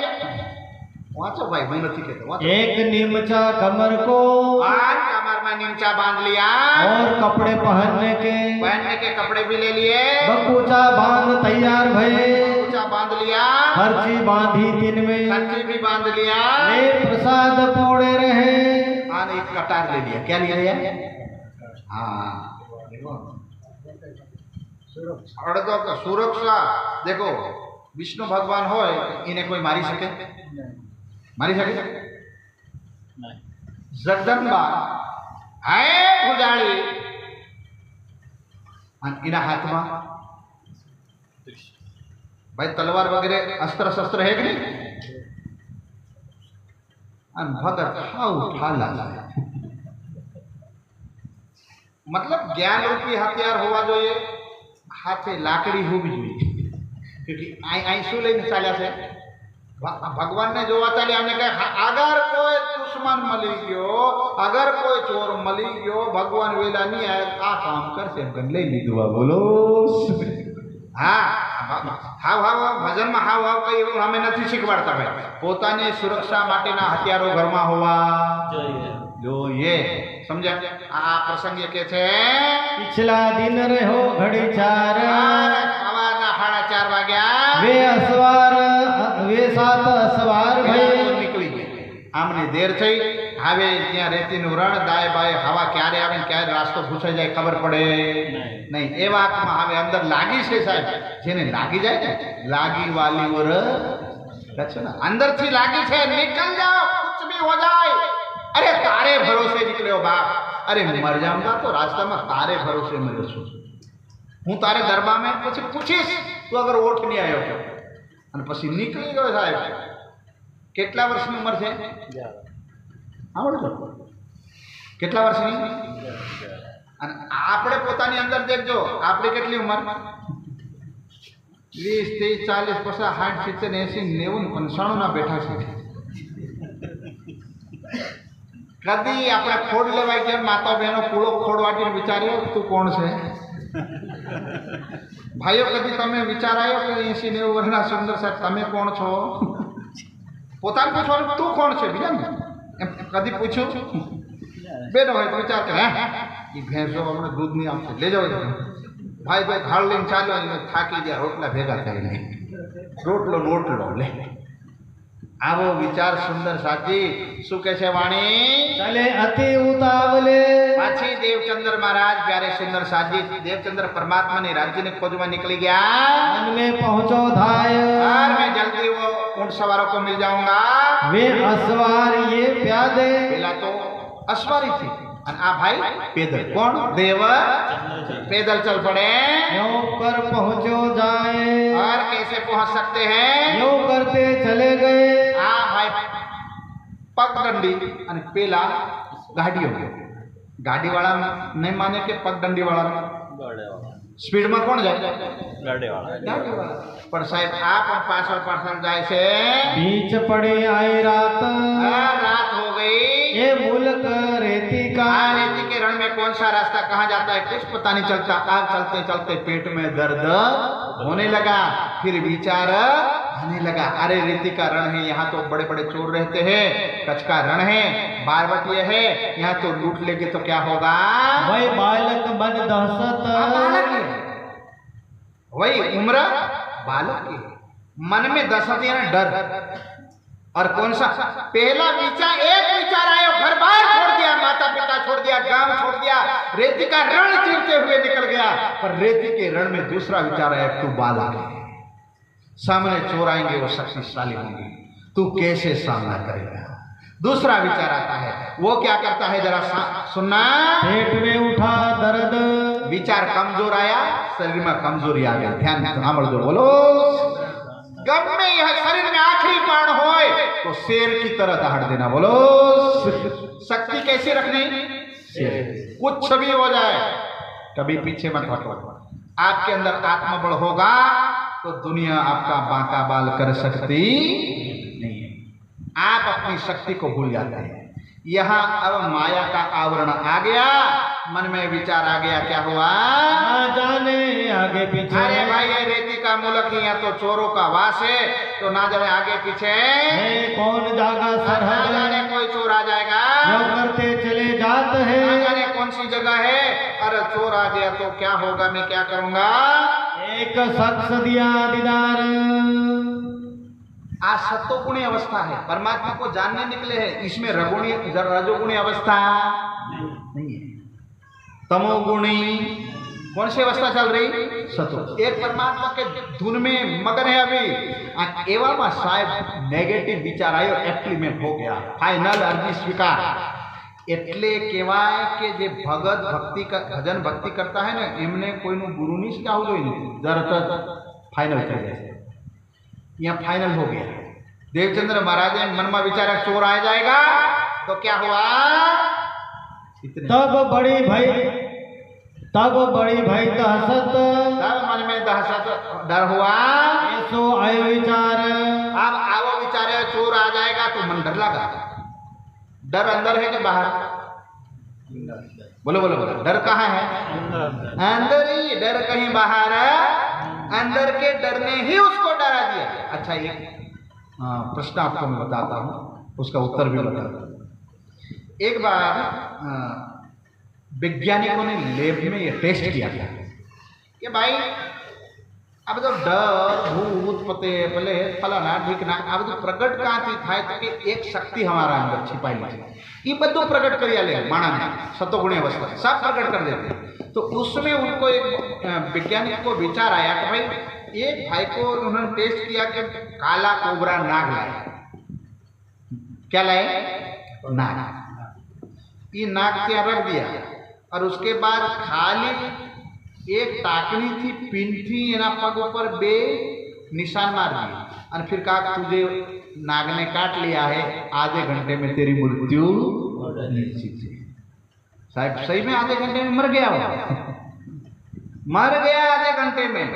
वाचो भाई मैं नहीं कहता। एक नीमचा कमर को कमर में नीमचा बांध लिया और कपड़े पहनने के कपड़े भी ले लिए। बकूचा बांध तैयार भये। बकूचा बांध लिया। खर्ची बांधी दिन में खर्ची भी बांध लिया। ले प्रसाद पोड़े रहे। आने एक कटार ले लिया। क्या ले लिया? हाँ सुरक्षा। देखो विष्णु भगवान हो इन्हें कोई मारी सके? मारी सके? जगदंबा है भुजाड़ी इना हाथ में भाई तलवार वगैरह अस्त्र शस्त्र है कि नहीं? भगत हाउ ठाला मतलब ज्ञान रूपी हथियार होवा જોઈએ हाथे लाकड़ी होवी જોઈએ क्योंकि आई शू लઈને ચાલ્યા છે भगवान ने જોવા ચાલ્યા हमने कहा अगर कोई दुश्मन मली गयो अगर कोई चोर मली गयो भगवान वेला नहीं आए आ काम करશે એમ લઈ લીધું આ બોલો। हाँ हाव हाव भजन में हाव हाव कई એવું અમે નથી શીખવાડતા ભાઈ પોતાની સુરક્ષા માટેના હથિયારો ઘરમાં હોવા જોઈએ। समझा? आ प्रसंग के छे पिछला दिन रहो घड़ी 4 सवारना 4:30 वाग्या वे सात असवार भय નીકળી ગયા આમને દેર થઈ હવે ત્યાં રેતીનું રણ દાય બાય હવા ક્યારે આવે ને ક્યારે રાસ્તો પૂછાઈ જાય ખબર પડે નહીં એ વાતમાં હવે અંદર લાગી છે સાહેબ જેને લાગી જાય ને લાગી વાલી ઓર અંદરથી લાગી છે નિકલ જાઓ कुछ भी हो जाए अरे तारे भरोसे निकल्यो बाप अरे मर जाऊंगा तो रास्ता में तारे भरोसे मर्यो છું હું તારે દરબારમાં પછી પૂછીશ તું અગર ઓઠ નહીં આવ્યો તો અને પછી નીકળી ગયો સાહેબ કેટલા વર્ષની ઉંમર છે આવડતો કેટલા વર્ષની અને આપણે પોતાની અંદર દેખજો આપણી કેટલી ઉંમર 20 23 40 50 60 70 80 90 95 ના બેઠા છે કદી આપણે ખોડ લેવાય કે માતા બહેનો કૂળો ખોડવાટીને વિચાર્યો તું કોણ છે ભાઈઓ કદી તમે વિચાર આવ્યો કે 80 90 વર્ષના સુંદર સાહેબ તમે કોણ છો પોતાને પૂછવાનું તું કોણ છે બીજા એમ કદી પૂછ્યું બેનો હોય તો વિચાર કરે એ ભેંસો અમને દૂધ નહીં આપશે લઈ જાઓ ભાઈ ભાઈ ઘાડ લઈને ચાલો થાકી ગયા રોટલા ભેગા થાય નહીં રોટલો લે આવો વિચાર સુંદર સાથી શું કહે છે વાણી चले अति उतावले પાછી દેવચંદ્ર મહારાજ प्यारे सुंदर साथी देवचंद्र परमात्मा ने राज्य ने खोजवा निकली गया मन में पहुंचो धाय और मैं जल्दी वो ऊंट सवारों को मिल जाऊंगा वे असवार ये प्यादे पहला तो अश्वारी थी और आ भाई पैदल कौन देव पैदल चल पड़े यूं कर पहुंचो जाए और कैसे पहुंच सकते हैं यूं करते चले गए आ भाई पगडंडी અને પેલા ગાડીઓ ગાડી વાળા નહીં માને કે પગડંડી વાળા સ્પીડ માં કોણ જાય ગાડી વાળા પણ સાહેબ આ પણ પાછળ જાય છે बीच पड़ी आई रात रात हो गई ये मुल्क रेती का रेती के रण में कौन सा रास्ता कहाँ जाता है कुछ पता नहीं चलता आग चलते चलते पेट में दर्द होने लगा फिर विचार आने लगा अरे रेती का रण है यहाँ तो बड़े बड़े चोर रहते हैं कच का रण है बारवटीय है यहाँ तो लूट लेंगे तो क्या होगा वही बालक बन दहशत वही उम्र बालक की मन में दहशत यानी डर और कौन सा पहला विचार एक विचार आया घर बार छोड़ दिया माता पिता छोड़ दिया गांव छोड़ दिया रेती का रण चीरते हुए निकल गया पर रेती के रण में दूसरा विचार आया तू बालक है सामने चोर आएंगे वो शक्तिशाली होंगे तू कैसे सामना करेगा दूसरा विचार आता है वो क्या करता है जरा सुनना पेट में उठा दर्द विचार कमजोर आया शरीर में कमजोरी आ गया ध्यान सामल दो बोलो गम में यह शरीर में आखिरी प्राण होए तो शेर की तरह दहाड़ देना बोलो शक्ति कैसे रखनी कुछ भी हो जाए कभी पीछे मत हटो आपके अंदर आत्मबल होगा तो दुनिया आपका बांका बाल कर सकती नहीं है आप अपनी शक्ति को भूल जाते हैं यहाँ अब माया का आवरण आ गया मन में विचार आ गया क्या हुआ ना जाने आगे पीछे अरे भाई ये रेती का मुल्क ही यहाँ तो चोरों का वास है तो ना जाने आगे पीछे है कौन जागा सरहद जाने कोई चोर आ जाएगा यूं करते चले जाते हैं ना जाने कौन सी जगह है अरे चोर आ गया तो क्या होगा मैं क्या करूंगा एक शख्स दिया दीदार आज सत्वगुणी अवस्था है परमात्मा को जानने निकले हैं इसमें रजोगुणी अवस्था नहीं है तमोगुणी कौन सी अवस्था चल रही सत्व एक परमात्मा के धुन में मगन है अभी एवं साहेब नेगेटिव विचार आयो एक्टिवेट हो गया फाइनल अर्जी स्वीकार એટલે કહેવાય કે જે ભગત ભક્તિ ભજન ભક્તિ કરતા है ને એમને કોઈનું ગુરુ નહીં કહેવું જોઈએ તરત फाइनल થઈ જાય यहाँ फाइनल हो गया देवचंद्र महाराज ने मन में विचारा चोर आ जाएगा तो क्या हुआ तब बड़ी भाई दहशत तब मन में दहशत डर हुआ ऐसो आयो विचार अब आओ विचारे चोर आ जाएगा तो मन डर लगा डर अंदर है कि बाहर बोलो बोलो बोलो डर कहाँ है अंदर ही डर कहीं बाहर है अंदर के डर ने ही उसको डरा दिया अच्छा ये प्रश्न आपको मैं बताता हूँ उसका उत्तर भी बताता हूँ एक बार वैज्ञानिकों ने लैब में ये टेस्ट किया था कि भाई આ બધો ડર ભૂત પતે ભલે ફલાના ઢીકના આ બધું પ્રગટ ક્યાંથી થાય તો કે એક શક્તિ हमारा अंदर छिपाई है ये બધું प्रकट कर ले माणस सतोगुणी अवस्था सब प्रकट कर देते। तो उसमें उनको एक वैज्ञानिक को विचार आया कि भाई एक भाई को उन्होंने टेस्ट किया कि काला कोबरा नाग लाए। क्या लाए? नाग। ये नाग क्या रख दिया और उसके बाद खाली एक टाकनी थी पिन थी एना पग ऊपर बे निशान मार दिए और फिर कहा तुझे नाग ने काट लिया है, आधे घंटे में तेरी मृत्यु निश्चित है। साहब सही में आधे घंटे में मर गया आधे घंटे में।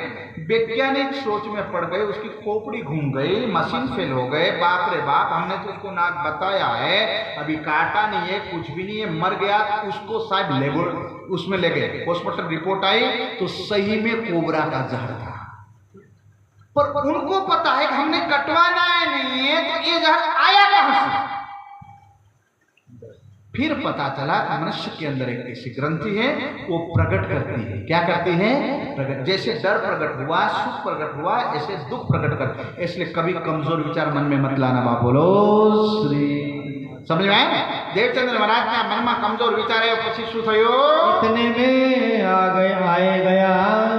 वैज्ञानिक सोच में पड़ गए, उसकी खोपड़ी घूम गई, मशीन फेल हो गए। बाप रे बाप, हमने तो उसको नाक बताया है, अभी काटा नहीं है, कुछ भी नहीं है, मर गया। उसको शायद लेबर उसमें ले गए, पोस्टमार्टम रिपोर्ट आई तो सही में कोबरा का जहर था। पर उनको पता है कि हमने कटवाना है नहीं है, तो ये जहर आया कहां से? फिर पता चला मनुष्य के अंदर एक ऐसी ग्रंथि है वो प्रकट करती है। क्या करती है? प्रकट। जैसे डर प्रकट हुआ, सुख प्रकट हुआ, ऐसे दुख प्रकट करती है। इसलिए कभी कमजोर विचार मन में मत लाना। बाप बोलो श्री। समझ में आया? देवचंद्र महाराज ना मन में कमजोर विचार है, પછી શું થયો? इतने में आए गया।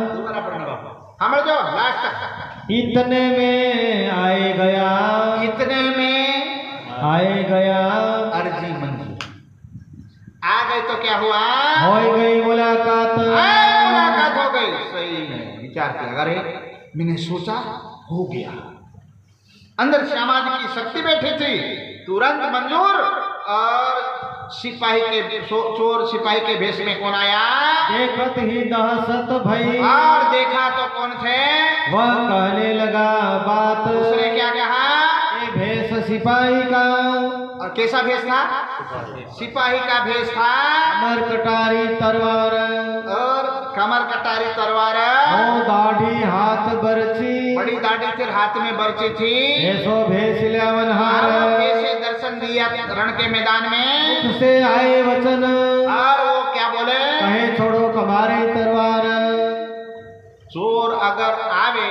दोबारा पढ़ना बाप, समझो लास्ट तक। इतने में आए गया, इतने में आए गया, अर्जी मंजूर। आ गए तो क्या हुआ? हो गई मुलाकात। मुलाकात हो गई। सही में विचार किया, अरे मैंने सोचा हो गया। अंदर समाज की शक्ति बैठी थी, तुरंत मंजूर। और सिपाही के चोर सिपाही के भेष में कौन आया? देखत ही दहशत भई, और देखा तो कौन थे? वह कहने लगा बात। उसने क्या कहा? ये भेष सिपाही का। और कैसा भेष था? सिपाही का भेष था। कमर कटारी तलवार, और कमर कटारी तलवार, ओ दाढ़ी हाथ बरछी, बड़ी दाढ़ी फिर हाथ में बरछी थी। ऐसो भेष ल्यावनहार, कैसे दर्शन दिया रण के मैदान में। मुख से आए वचन, और वो क्या बोले? कहे छोड़ो कमारी तलवार। चोर अगर आवे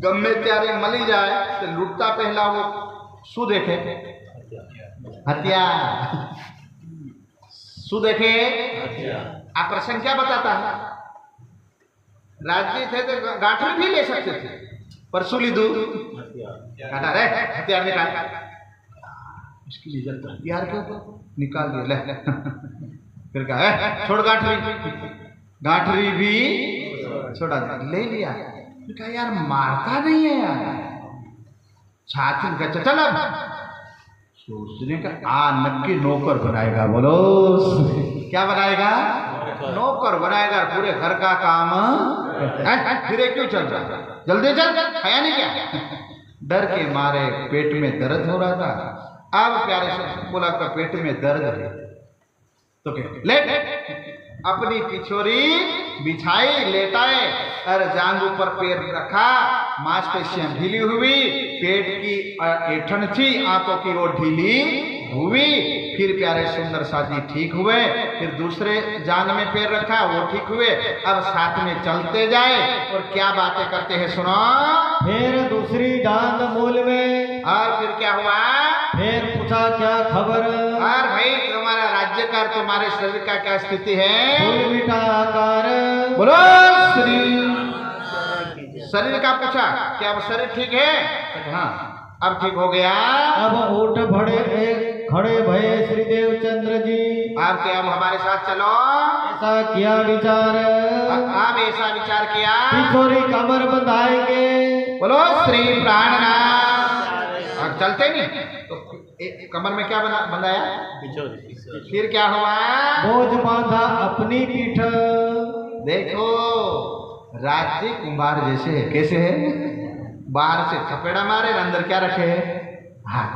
गमे त्यारे मली जाए तो लुटता पहला वो शू देखे? हथियार। शू देखे? आप प्रसंग क्या बताता है? राजनीति थे तो गांठरी भी ले सकते थे, पर सूली दूर काटा रे हथियार निकाल। इसकी लिए जल्द हथियार के ऊपर निकाल दिया ले। फिर कहा छोड़ गांठरी। गांठरी भी छोड़ा, ले लिया। फिर कहा यार मारता नहीं है यार। छाती का चल अब सोचने का नक्की नौकर बनाएगा। बोलो क्या बनाएगा? नौकर बनाएगा, पूरे घर का काम। फिर क्यों चल रहा? जल्दी चल, खाया नहीं क्या? डर के मारे पेट में दर्द हो रहा था। अब प्यारे से बोला का पेट में दर्द है तो क्या? लेट अपनी पिछोरी बिछाई, लेटाए और जांग ऊपर पैर रखा। मांसपेशियां ढीली हुई, पेट की ऐठन थी, आंतों की वो ढीली हुई। फिर प्यारे सुंदर साथी ठीक हुए। फिर दूसरे जांग में पैर रखा, वो ठीक हुए। अब साथ में चलते जाए और क्या बातें करते हैं सुनो। फिर दूसरी जांग मूल में, और फिर क्या हुआ? फिर पूछा क्या खबर? और भाई तुम्हारा राज्य का, तुम्हारे शरीर का क्या स्थिति है? फूल मीठा आकार। बोलो श्री। शरीर का पूछा, क्या अब शरीर ठीक है? हाँ अब ठीक हो गया। अब उठ खड़े भये श्री देवचंद्र जी। आप क्या अब हमारे साथ चलो? ऐसा किया विचार, आप ऐसा विचार किया। पिछोरी कमर बंधाएंगे। बोलो श्री प्राणनाथ। अब चलते नहीं तो कमर में क्या बंधाया? फिर क्या हुआ? बोझ बांधा अपनी पीठ। देखो राज्य कुंभार जैसे है। कैसे है? बाहर से थपेड़ा मारे, अंदर क्या रखे? हाँ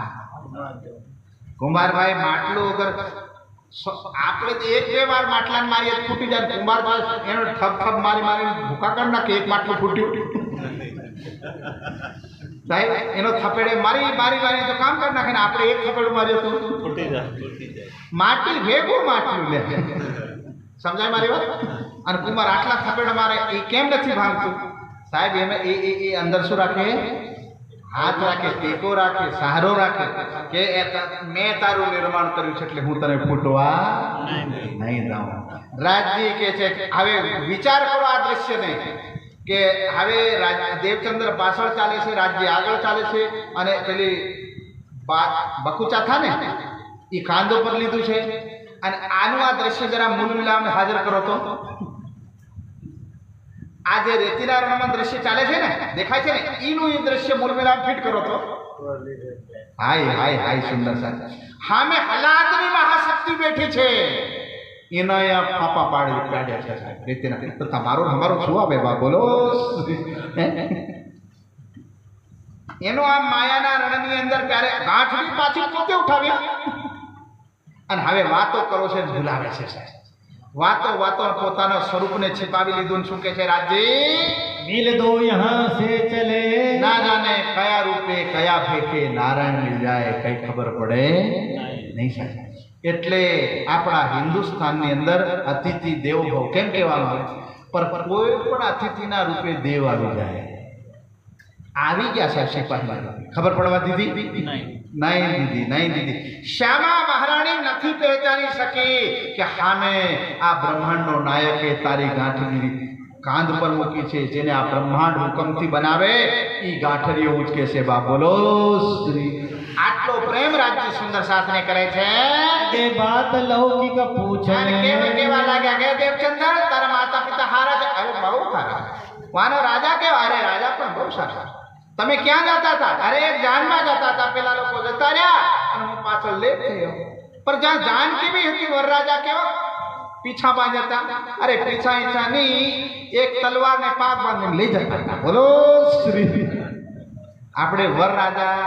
कुंभार भाई માટલું अगर આપણે તો એક બે વાર માટલા મારીએ ફૂટી જાય, કુંભાર ભાઈ એનો થપ થપ મારી મારી ભૂકા કરી નાખે, એક માટલું ફૂટ્યું સાહેબ એનો થપેડે મારી મારી મારી તો કામ કરી નાખે ને આપણે એક થપેડું મારીએ તો ફૂટી જાય માટી ભેગું માટલું લે। સમજાય મારી વાત? અને કુંભાર આટલા થપેડા મારે એ કેમ નથી ભાંગતું? સાહેબ એમાં એ અંદર શું રાખે? હાથ રાખે, ટેકો રાખે, સહારો રાખે કે મેં તારું નિર્માણ કર્યું છે એટલે હું તને ફૂટવા નહીં દઉં. રાજજી કે છે હવે વિચાર કરો આ દ્રશ્યને કે હવે દેવચંદ્ર પાછળ ચાલે છે, રાજજી આગળ ચાલે છે અને પેલી બકુચા થા ને એ કાંધો પર લીધું છે અને આનું આ દ્રશ્ય જરા મૂળ મિલાવને હાજર કરો તો આ જે રેતીના રણમાં દ્રશ્ય ચાલે છે ને દેખાય છે ને એનું એ દ્રશ્ય મૂળ મિલાવ ફિટ કરો તો હાય હાય હાય સુંદર સાહેબ હામે હલાદની મહાશક્તિ બેઠી છે એના અહીંયા ફાંપા પાડ્યા છે સાહેબ રેતીના. તો તમારો અમારો શું આવે બા બોલો? એનો આ માયાના રણની અંદર ત્યારે ગાંઠની પાછી પોતે ઉઠાવી અને હવે વાતો કરો છે ભૂલાવે છે સાહેબ. વાતો વાતો પોતાના સ્વરૂપને छिपाવી લીધું. શું કહે છે રાજજી? मिल दो यहाँ से चले, ના જાને કયા રૂપે કયા ફેકે નારાયણ મિલ જાય કઈ ખબર પડે નહીં સાહેબ. એટલે આપણા હિન્દુસ્તાનની અંદર અતિથિ દેવો ભવ કેમ કહેવામાં આવે? પર કોઈ પણ અતિથિના રૂપે દેવ આવી જાય. આવી ગયા સાહેબ સિપાહી. ખબર પડવા દીધી? નહીં દીધી. શ્યામા મહારાણી નથી પહેચાની શકી કે સામે આ બ્રહ્માંડનો નાયકે તારી ગાંઠની કાંધ પર મૂકી છે. જેને આ બ્રહ્માંડ હુકમથી બનાવે ઈ ગાંઠરીઓ ઉચકે છે બા બોલો શ્રી. આટલો પ્રેમ રાજ્ય સુંદર શાસને કરે છે के बात लौकिक पूछे, કેવા લાગ્યા કે દેવચંદ્ર તારા માતા પિતા હારા છે? અરે બહુ સારા. વાનો રાજા કેવા? અરે રાજા પણ બહુ સારા. તમે ક્યાં જતા હતા? અરે એક જાનમાં જતા હતા, પેલા લોકો જતા રહ્યા અને હું પાછળ લેટ થયો. પણ જ્યાં જાન કેવી હતી વરરાજા કેવા પીછા બાંધતા? અરે પીછા ઈછા નહીં, એક તલવાર ને પાક બાંધીને લઈ જતા હતા. બોલો શ્રી. આપણે વરરાજા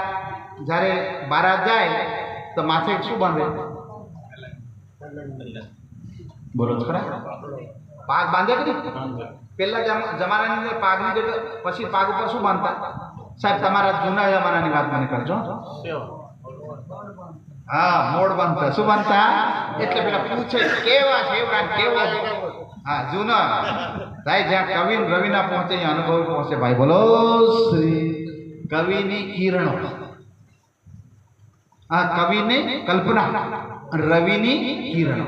જ્યારે બારાત જાય તો માથે શું બાંધે? બોલો ખરા? પાક બાંધે કે નહીં? પેલા જમાનાની અંદર પાકની જગ્યાએ પછી પાક ઉપર શું બાંધતા સાહેબ? તમારા જૂના જમાનાની વાત મને કરજો. હા, મોડ બાંધતા. શું બાંધતા? એટલે પેલા પૂછે કેવા છે કેવો? હા, જૂના ભાઈ જ્યાં કવિ રવિના પહોંચે અહીંયા અનુભવી પહોંચે ભાઈ. બોલો શ્રી. કવિની કિરણો, આ કવિની કલ્પના, રવિની કિરણો.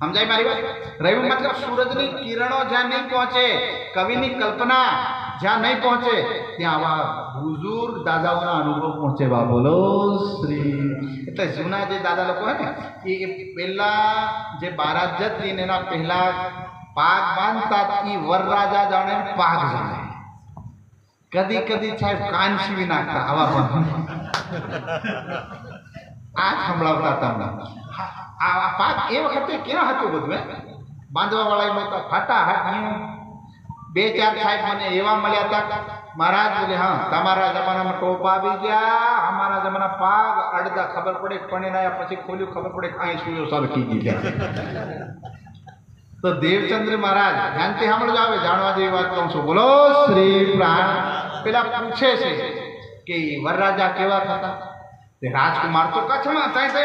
સમજાય મારી વાત? રવિ મતલબ સૂરજની કિરણો જ્યાં નહીં પહોંચે, કવિની કલ્પના જ્યાં નહીં પહોંચે ત્યાં આવા બુઝુર્ગ દાદાઓના અનુભવ પહોંચે બા બોલો શ્રી. એટલે જૂના જે દાદા લોકો હોય ને એ પહેલા જે બારાત જતી ને એના પહેલા પાક બાંધતા એ વરરાજા જાણે પાક જાણે. કદી કદી સાહેબ કાન સીવી નાખતા આવા પણ આ સંભળાવતા તમને. આ પાક એ વખતે ક્યાં હતું બધું? બાંધવા વાળા ફટાફટ બે ચાર સાહેબ મને એવા મળ્યા હતા મહારાજ બોલે હા તમારા જમાનામાં ટોપ આવી ગયા, અમારા જમાના પાગ અડધા ખબર પડે પણ એના પછી ખોલ્યું ખબર પડે કાંઈ સુયો સરકી ગયા. તો દેવચંદ્ર મહારાજ ધ્યાનથી સાંભળજો, આવે જાણવા જેવી વાત કહું છું. બોલો શ્રી પ્રાણ. પેલા પૂછે છે કે વરરાજા કેવા થતા? તે રાજકુમાર તો કચ્છમાં થાય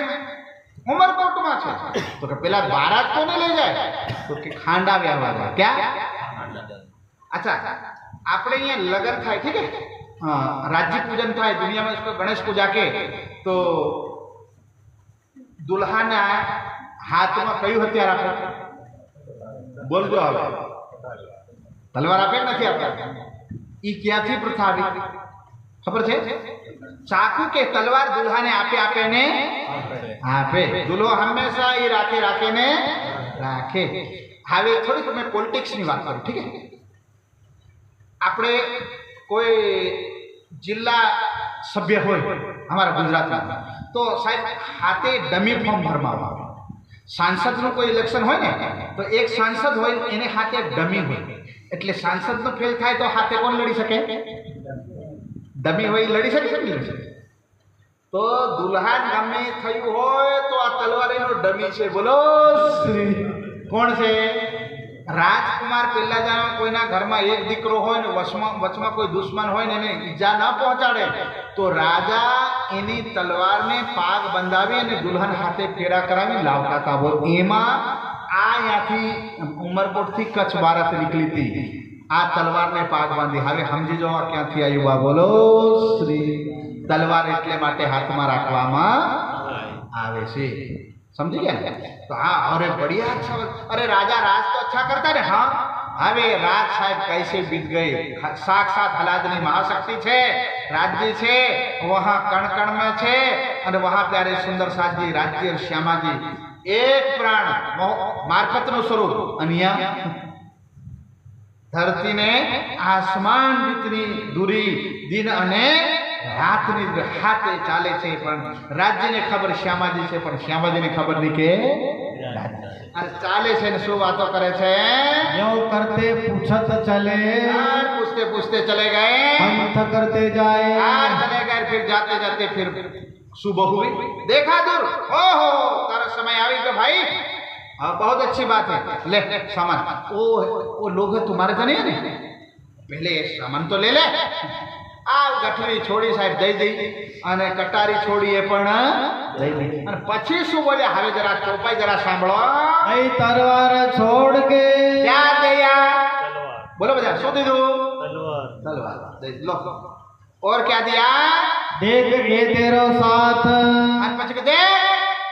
ઉમરકોટમાં છે. તો કે પેલા બારાત કોને લઈ જાય? તો કે ખાંડા વ્યવહાર. ક્યાં? अच्छा આપણે અહીંયા લગન થાય ઠીક है, राज्य पूजन થાય दुनिया में इसको गणेश पूजा के तो दुल्हा ने हाथ में कયું हथियार આપે? બોલજો હવે. તલવાર આપે નથી આપતા? ઈ ક્યાંથી પ્રથા આવી ખબર છે? ચાકુ કે તલવાર દુલ્હાને આપે ને આપે. દુલ્હો હંમેશા ઈ રાખે ને રાખે. હવે થોડીક મેં પોલિટિક્સની વાત કરું ઠીક है. આપણે કોઈ જિલ્લા સભ્ય હોય અમારા ગુજરાતમાં તો સાહેબ હાથે ડમી ફોર્મ ભરવામાં આવે. સાંસદનું કોઈ ઇલેક્શન હોય ને તો એક સાંસદ હોય એને હાથે ડમી હોય, એટલે સાંસદનો ફેલ થાય તો હાથે કોણ લડી શકે? ડમી હોય લડી શકે કે નહીં? તો દુલ્હા ગમે થયું હોય તો આ તલવારીનો ડમી છે. બોલો શ્રી. કોણ છે? રાજકુમાર પહેલા જાણે કોઈના ઘરમાં એક દીકરો હોય ને વચમાં કોઈ દુશ્મન હોય ને એને ઈજા ન પહોંચાડે તો રાજા એની તલવારને પાગ બંધાવી અને દુલ્હન હાથે ફેરા કરાવી લાવતા હતા. એમાં આ અહીંયાથી ઉમરકોટથી કચ્છ બારાત નીકળી હતી. આ તલવારને પાગ બાંધી. હવે સમજી જાઓ આ ક્યાંથી આવ્યું બા. બોલો શ્રી. તલવાર એટલે માટે હાથમાં રાખવામાં આવે છે. समझ गया. तो हाँ, अरे बढ़िया अच्छा. अरे राजा राज तो अच्छा करता है. हाँ, હવે રાજ સાહેબ कैसे बीत गए. साक्षात हलादनी महाशक्ति છે, राज्य છે, वहाँ कण कण में છે. અને वहाँ प्यारे सुंदर साजी राज्य और श्यामा जी एक प्राण मार्फत નું સ્વરૂપ. અહીંયા ધરતી ને આસમાન જીતની દૂરી દિન અને રાતની હાથે ચાલે છે. પણ રાજ્યને ખબર શ્યામાજી છે, પણ શ્યામાજીને ખબર નહીં કે અને ચાલે છે ને શું વાતો કરે છે. यूं करते पूछत चले, पूछते पूछते चले गए, पंथ करते जाए, चले गए. फिर जाते जाते फिर सुबह हुई. देखा दूर, ओहो तारा समय आई तो भाई. हाँ, बहुत अच्छी बात है. ले सामान. वो लोग है तुम्हारे तो नहीं है ने, पहले सामान तो ले ले. आ गठरी छोड़ी साहेब दई दई અને કટારી છોડી એ પણ દઈ દઈ. અને પછી શું બોલ્યા. હવે જરા ચોપાઈ જરા સાંભળો. नहीं तरवार छोड़ के, क्या दिया. बोलो बजा. શું દીધું. तलवार. तलवार दे लो. और क्या दिया. देख ये तेरो साथ, અને પછી કે दे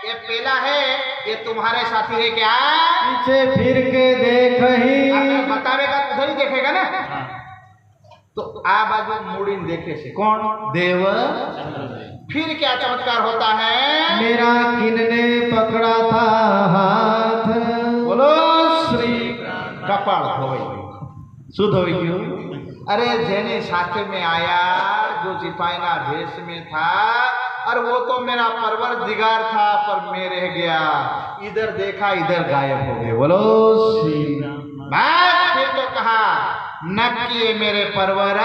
ये पेला है, ये तुम्हारे साथी है क्या. पीछे फिर के देख ही, बतावेगा उधर ही देखेगा ना. तो आ बाजू मुड़ी देखे से कौन. देव. फिर क्या चमत्कार होता है. मेरा किनने पकड़ा था हाथ. बोलो श्री. कपाल धोई. शुद्ध हो गयो. अरे जेने साथे में आया, जो सिपाहीना भेष में था, और वो तो मेरा परवरदिगार था, पर मैं रह गया. इधर देखा इधर गायब हो गए. बोलो श्री. बस फिर तो कहा न किए मेरे परवरदिगार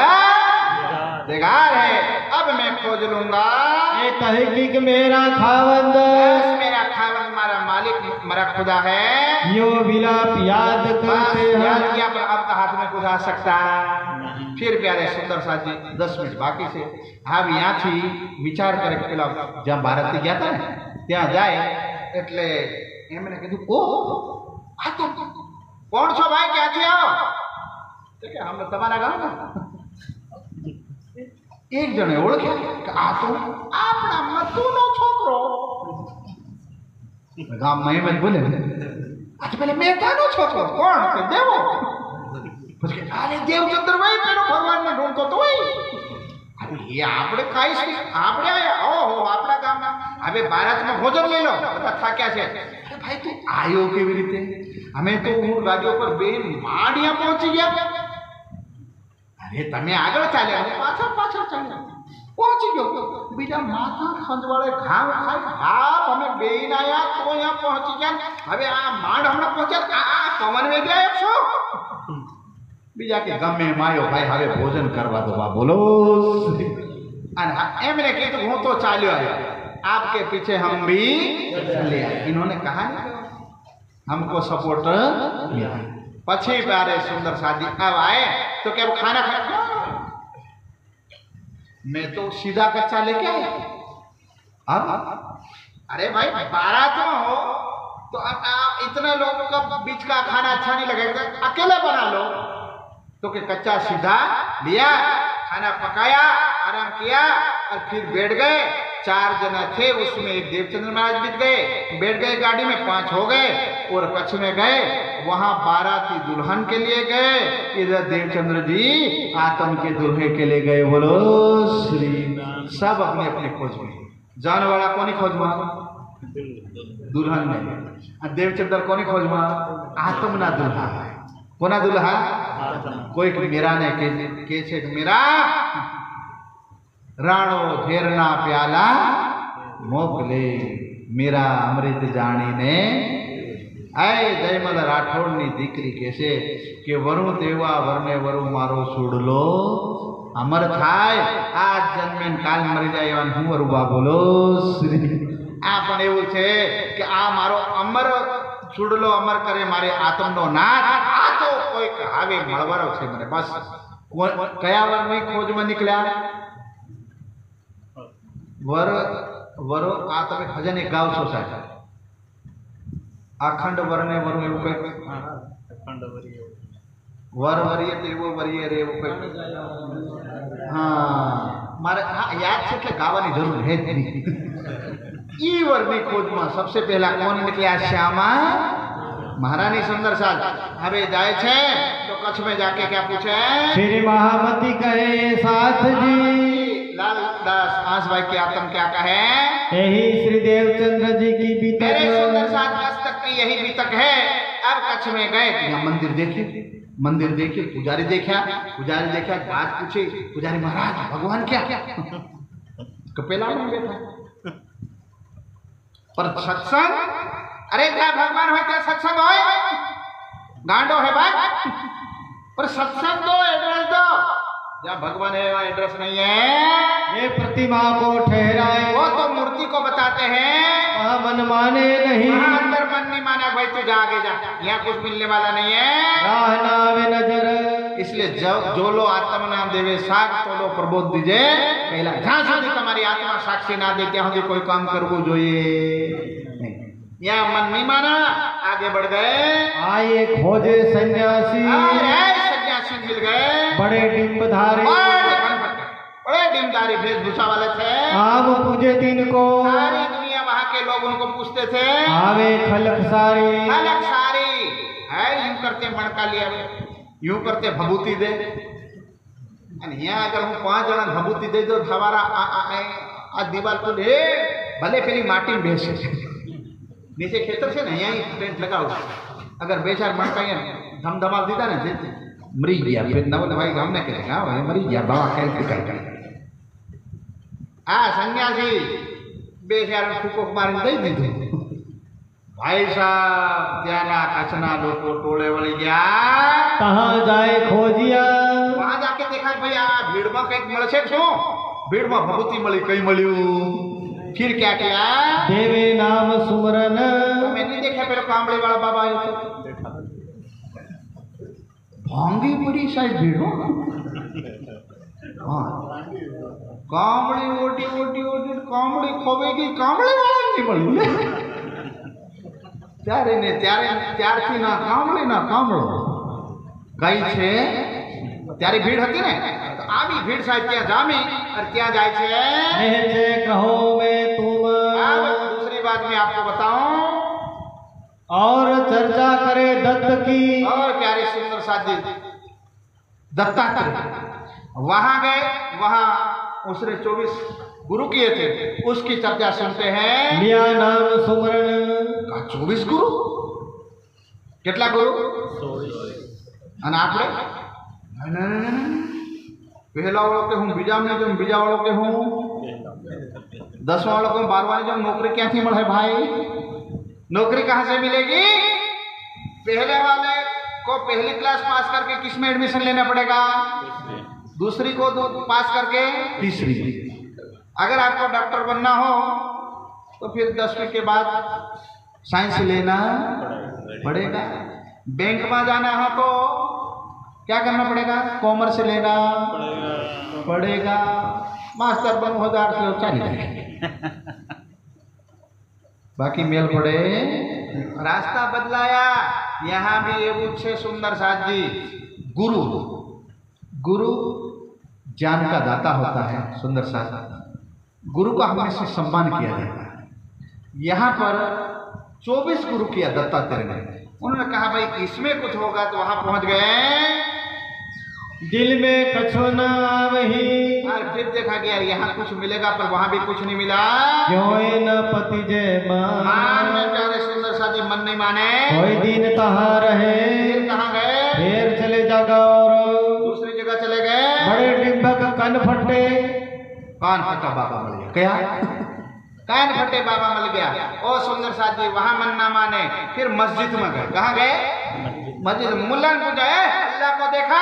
है, अब मैं खोज लूंगा. ये तहकीक मेरा खावंद, बस मेरा खावंद मारा मालिक मेरा खुदा है. यो विलाप याद करते याद हैं. किया पर आपका हाथ में खुदा सकता. फिर प्यारे सुंदर साथी 10 मिनट बाकी છે. હા, ત્યાંથી વિચાર કરે કે પેલા જ્યાં ભારતથી ગયા હતા ને ત્યાં જાય એટલે એમને કીધું ઓ આ તો કોણ છો ભાઈ, ક્યાંથી આવો. તો કે અમે તમારા ગામના. એક જણે ઓળખ્યા કે આ તો આપણા મતુનો છોકરો. ગામમાં એમ જ બોલે. આ તો પેલા મહેતાનો છોકરો. કોણ. કે દેવો. પછી અરે દેવચંદ્ર ભાઈ પેલો ભગવાનને ઢૂંઢતો તો હોય. એ આપણે ખાઈશ આપણે ઓહો આપણા ગામના. હવે ભારતમાં ભોજન લઈ લો, બધા થાક્યા છે. અરે ભાઈ તું આવ્યો કેવી રીતે. અમે તો હું ગાડીઓ પર બેન માડિયા પહોંચી ગયા. અરે તમે આગળ ચાલ્યા, હું પાછળ પાછળ ચાલ્યા. પહોંચી ગયો. બીજા માથા ખંજવાળે ઘાવ ખાઈ હા અમે બેન આવ્યા તો અહીંયા પહોંચી ગયા. હવે આ માંડ હમણાં પહોંચ્યા. આ પવન વેગે આવ્યો છો. બીજા કે ગમે માયો ભાઈ હવે ભોજન કરવા દો બા. બોલો. અને એમને કીધું હું તો ચાલ્યો આવ્યો, आपके पीछे हम भी चले आए. इन्होंने कहा हमको सपोर्ट मिला. પછી प्यारे सुंदर शादी अब आए तो क्या वो खाना खा. मैं तो सीधा कच्चा लेके आया. अब अरे भाई बारात में हो तो अब इतने लोगों का बीच का खाना अच्छा नहीं लगेगा, अकेले बना लो. तो कि कच्चा सीधा लिया, खाना पकाया, आराम किया और फिर बैठ गए. 4 जना थे, उसमें एक देवचंद्र महाराज बीत गए. बैठ गए गाड़ी में, 5 हो गए. और कच्छ में गए, वहां बाराती दुल्हन के लिए गए. इधर देवचंद्र जी आतम के दुल्हे के लिए गए. बोलो श्री. सब अपने अपने खोज में. जाने वाला कोनी खोज में दुल्हन में. देवचंद्र कोनी खोज में आतम ना दुल्हा. कोना दुल्हा. कोई मीरा ने के छे मीरा राणो ઝેરના પ્યાલા મોકલે. मीरा अमृत जानी ने आए जयमल राठौड़नी दीकरी कहे कि वरु तेवा वरने वरु मारो छूडलो अमर थाय. आज जन्मे काल मरी जाए एवा हूँ वरुबा. बोलो श्री. आ पण एवुं छे कि आ मारो अमर छूडलो अमर करे मारे आत्मनो नाथ. आ तो कोई हावे मळवारो छे मने. बस कया वरनी खोज में निकल्या. वर वरो आ तमे भजन एक गाव छो साहेब. अखंड वरने वरु एवं कई. वर वरीय તેવો વરીય રે એવું કઈ હા મારે હા યાદ છે એટલે ગાવાની જરૂર હે જ નહીં ઈ વરની ખોજમાં सबसे पहला कौन निकला श्यामा महारानी सुंदर साज હવે જાય છે તો કચ્છ में जाके क्या पूछे श्री महामती कहे साथ जी लाल दास आस भाई के आत्म क्या कहे यही श्री देवचंद्र जी की मेरे बीतक सुंदर साज मस्तक की यही बीतक है अब कच्छ में गए यहाँ मंदिर देखिए पुजारी देखा बात पूछी पुजारी महाराज भगवान क्या कपेला में बैठा पर सत्संग अरे क्या भगवान हो क्या सत्संग हो गांडो है भाई पर सत्संग दो एड्रेस दो जहाँ भगवान है वहाँ एड्रेस नहीं है ये प्रतिमा को ठहराए वो तो मूर्ति को बताते हैं वहाँ मन माने नहीं वहाँ अंदर मन नहीं माना भाई तू जा आगे जा यहाँ कुछ मिलने वाला नहीं है राह नावे नजर इसलिए जो लो आत्म नाम देवे साख तो लो प्रबोध दीजे पहला जहाँ સુધી તમારી આત્મા સાક્ષી ના દે ત્યાં સુધી કોઈ કામ કરવું જોઈએ यहाँ मन नहीं माना आगे बढ़ गए आए खोजे सन्यासी सन्यासी मिल गए बड़े डिम्बधारी बड़े डिम्बधारी वेशभूषा वाले थे आम पूजे दिन को सारी दुनिया वहाँ के लोग उनको पूछते थे आवे खलक सारी है यूं करते मणका लिया यूं करते भभूति दे यहाँ अगर हूँ 5 जना भभूति दे दो हमारा आ दीवार को ले भले पेली माटी में बेचे नीचे खेतर से ना यहाँ टेंट लगा हुआ अगर 2-4 मणका धमधमाल दीदा ना जेते मरी गया फिर न बोले भाई हमने कहेगा भाई मरी गया बाबा कहते हाँ सन्यासी 2-4 फूको मारी दई दीधું भाई साहब त्याना कचना लोको टोले वળી ગયા कहाँ जाए खोजिया वहां जाके देखा भाई आ भीड़ में कई મળે છે શું भीड़ में भभूति मળી कई મળ્યું फिर क्या किया देवे नाम सुमरन मैंने देखा पहले कांबड़ी वाला बाबा आए थे भांगी बड़ी साइड भीड़ हो हाँ कांबड़ी ओटी कांबड़ी खोवेगी कांबड़ी वाला नहीं मળી ત્યારે ને ત્યારથી ના કાંબળી ના કાંબળો ગઈ છે ત્યારે ભીડ હતી ને તો આવી ભીડ સાહેબ ત્યાં જામી અને ત્યાં જાય છે कहते कहो मैं तुम अब दूसरी बात मैं आपको बताऊं और चर्चा करे दत्त की और प्यारे सुंदर साथी दत्तात्रेय वहां गए वहां उसने 24 गुरु किए थे उसकी चर्चा सुनते हैं लिया नाम सुमरन 24 गुरु કેટલા ગુરુ 24 અને આપણે पहला वालों के हूँ बीजा में जो बीजा वालों के हूँ 10वां वालों को 12वां जो नौकरी क्या थी મળે भाई नौकरी कहाँ से मिलेगी पहले वाले को पहली क्लास पास करके किस में एडमिशन लेना पड़ेगा दूसरी को पास करके तीसरी अगर आपको डॉक्टर बनना हो तो फिर 10वीं के बाद साइंस लेना पड़ेगा बैंक में जाना है तो क्या करना पड़ेगा कॉमर्स लेना पड़ेगा मास्टर बन 1000 से चाली बाकी मेल पड़े रास्ता बदलाया यहाँ भी એવું છે सुंदर साथ जी गुरु ज्ञान का दाता होता है सुंदर साथ गुरु का हमेशा सम्मान किया जाता है यहाँ पर 24 गुरु किया दत्तात्रेय ने उन्होंने कहा भाई इसमें कुछ होगा तो वहां पहुंच गए दिल में कछो न आवही और फिर देखा कि यार यहाँ कुछ मिलेगा पर वहां भी कुछ नहीं मिला क्यों न पति जय मान में प्यारे सुंदर साथी मन नहीं माने कोई दिन कहाँ रहे फिर कहाँ गए फिर चले जागा और दूसरी जगह चले गए बड़े डिम्बक कन फटे कान फटा बाबा मिल गया क्या कान फटे बाबा मिल गया ओ सुंदर साथी वहां मन ना माने फिर मस्जिद में गए कहाँ गए मस्जिद मुल्ला ने पूछा अल्लाह को देखा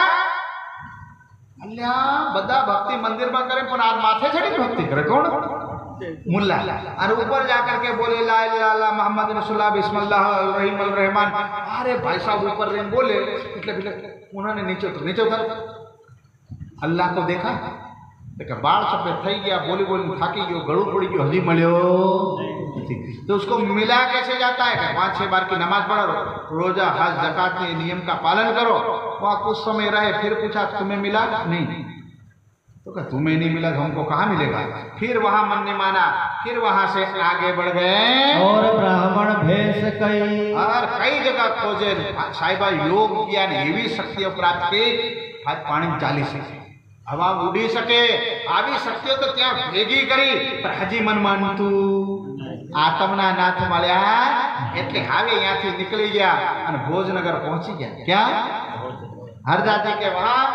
अल्लाह बदा भक्ति मंदिर में करे पर आज माथे चढ़ी भक्ति करे कौन मुल्ला और ऊपर जाकर के बोले ला इलाहा इल्लल्लाह मोहम्मद रसूलुल्लाह बिस्मिल्लाह रहीम अल रहमान अरे भाई साहब ऊपर रहे बोले એટલે उन्होंने नीचे उतर अल्लाह को देखा तो बाल सफेद थी गया, बोली बोली थाकी गयो, गळू पड़ी गयो, हजी मळ्यो नहीं। तो उसको मिला कैसे जाता है कि 5-6 बार की नमाज पढ़ो, रोजा हज ज़कात के नियम का पालन करो। वहाँ कुछ समय रहे, फिर पूछा तुम्हें मिला नहीं, तो कहा तुम्हें नहीं मिला तो हमको कहाँ मिलेगा। फिर वहाँ मन ने माना, फिर वहाँ से आगे बढ़ गए और ब्राह्मण भेष कई और कई जगह खोजे। साहिबा योग किया ने एवी शक्तिओ प्राप्त की, आज पानी चाली सके, हवा उड़ी सके, આવી શક્તિઓ તો ત્યાં ભેગી કરી, પણ હજી મન માનતું આત્મના નાથ મળ્યા એટલે હવે અહીંયાથી નીકળી ગયા અને ભોજનગર પહોંચી ગયા। ક્યાં? હરદાસજી કે વહાં।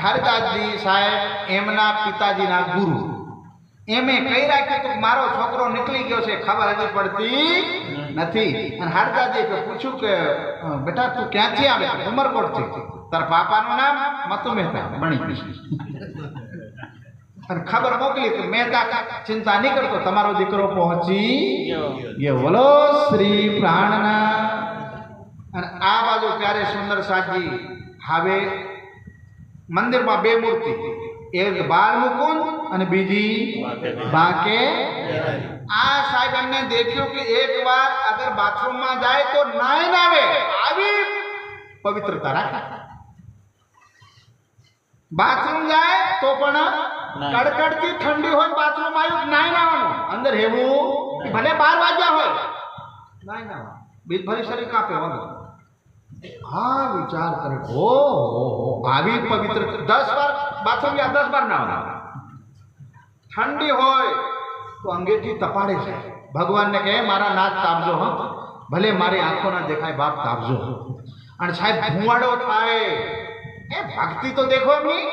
હરદાસજી સાહેબ એમના પિતાજીના ગુરુ, એમે કહી રાખ્યું તો મારો છોકરો નીકળી ગયો છે, ખબર હજી પડતી નથી। અને હરદાસજીએ પૂછ્યું કે બેટા તું ક્યાંથી આવે? ઉમરકોટથી। તાર પાપાનું નામ મતુ મહેતા મણી અને ખબર મોકલી કે મહેતા ચિંતા નહીં કરતો, તમારો દીકરો પહોંચી ગયો। બોલો શ્રી પ્રાણના। અને આ બાજુ ત્યારે સુંદર સાજી હવે મંદિરમાં બે મૂર્તિ, એક બાલ મુકુંદ અને બીજી બાકે। આ સાહેબ એમને દેખ્યું કે એક વાર અગર બાથરૂમમાં જાય તો નાઈને આવે, આવી પવિત્રતા રાખે। बाथरूम जाए तो पण कड़कड़ती ठंडी हो, बाथरूम आयु नाई नावानुं अंदर हेवुं भले 12 वाग्या होय नाई नावा, बीज भरी शरीर कापे वंदो। हाँ विचार करे, हो आवी पवित्र 10 बार बाथरूम या 10 बार नावा, ठंडी होय तो अंगेठी तपाड़े छे। भगवान ने कहे मारा नाथ तापजो, हाँ भले मारी आंखों ना देखाय बाप तापजो। अने साहेब धुआड़ो थाय, ए भक्ति तो देखो नहीं,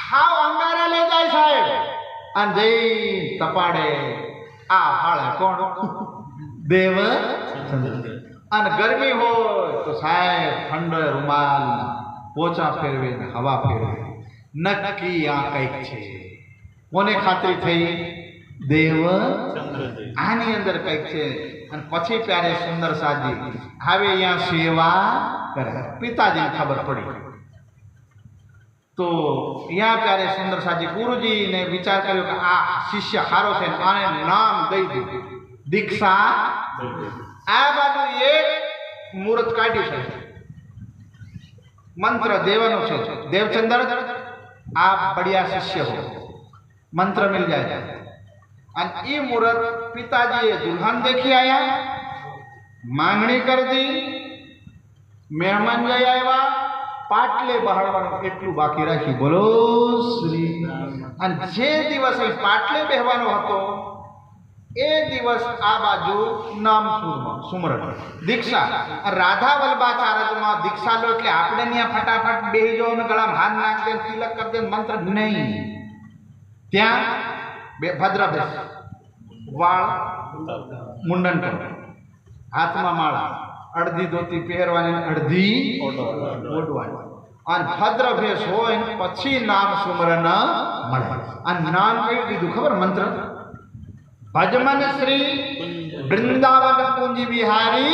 हाव अंगारा ले जाए साहेब अन जई तपाड़े। आ हाळे कोण? देव अन गर्मी हो तो साहेब ठंडो रुमाल पोचा फेरवे ने हवा फेरवे, नक्की आ कंईक छे। कोने खातरी थई? देव आनी अंदर कंईक छे। अन पछी प्यारे सुंदर साजी हवे अहींया सेवा करे, पिताजी ने खबर पड़ी तो यहाँ प्यारे सुंदर साजी गुरुजी ने विचार कर्यो कि आ शिष्य हारो छे, आने नाम दई दे, दीक्षा। आ बाजू एक मुहूर्त काढ्યું છે, मंत्र देवनो छे, देवचंद्र आप बढ़िया शिष्य हो, मंत्र मिल जाए। अन ई मुहूर्त पिताजी दुल्हन देखी आया, मांगणी कर दी, मेहमान जई आया, पाटले बहाड़वानुं એટલું બાકી રાખી। બોલો શ્રી। અને જે દિવસે પાટલે બેહવાનો હતો એ દિવસ આ બાજુ નામ સુમરણ દીક્ષા। રાધા વલ્લભાચાર્યમાં દીક્ષા લો એટલે આપણે ત્યાં ફટાફટ બેહી જાવ ને ગળામાં હાથ નાખ દે, તિલક કરી દે, મંત્ર નહીં। ત્યાં ભદ્રાભેસ, વાળ મુંડન કરો, હાથમાં માળા, અડધી ધોતી પહેરવાની, અડધી ઓઢવાની, અને ભદ્ર ભેસ હોય પછી નામ સુમરણ મળે। અને નામ કઈ દીધું ખબર? મંત્ર ભજમન શ્રી वृंदावन कुंज बिहारी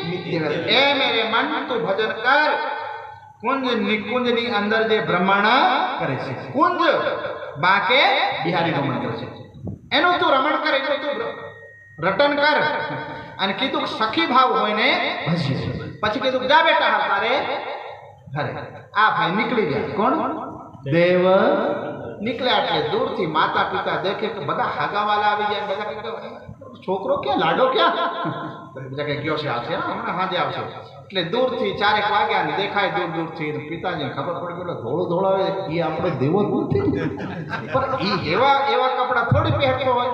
नित्य। ए मेरे मन तू भजन कर, कुंज निकुंज नी अंदर जे भ्रमण करे छे, कुंज बाके बिहारी नो मंत्र छे, एनो तू रमण कर, एनो तू रटन कर। અને કીધું સખી ભાવ હોય ને ભજી, પછી કીધું જા બેટા હાલ તારે ઘરે। આ ભાઈ નીકળી ગયા। કોણ? દેવ નીકળ્યા એટલે દૂરથી માતા પિતા દેખે કે બધા હાગાવાલા આવી જાય, બધા છોકરો ક્યાં, લાડો ક્યાં, બધા કે ગયો છે, આવશે હમણાં સાંજે આવશે। એટલે દૂરથી 4 વાગ્યા ને દેખાય દૂર દૂરથી, પિતાજીને ખબર પડી ગયો ધોળો ધોળાવે એ આપણો દેવો જ નથી, પણ એ એવા એવા કપડા થોડી પહેરતો હોય।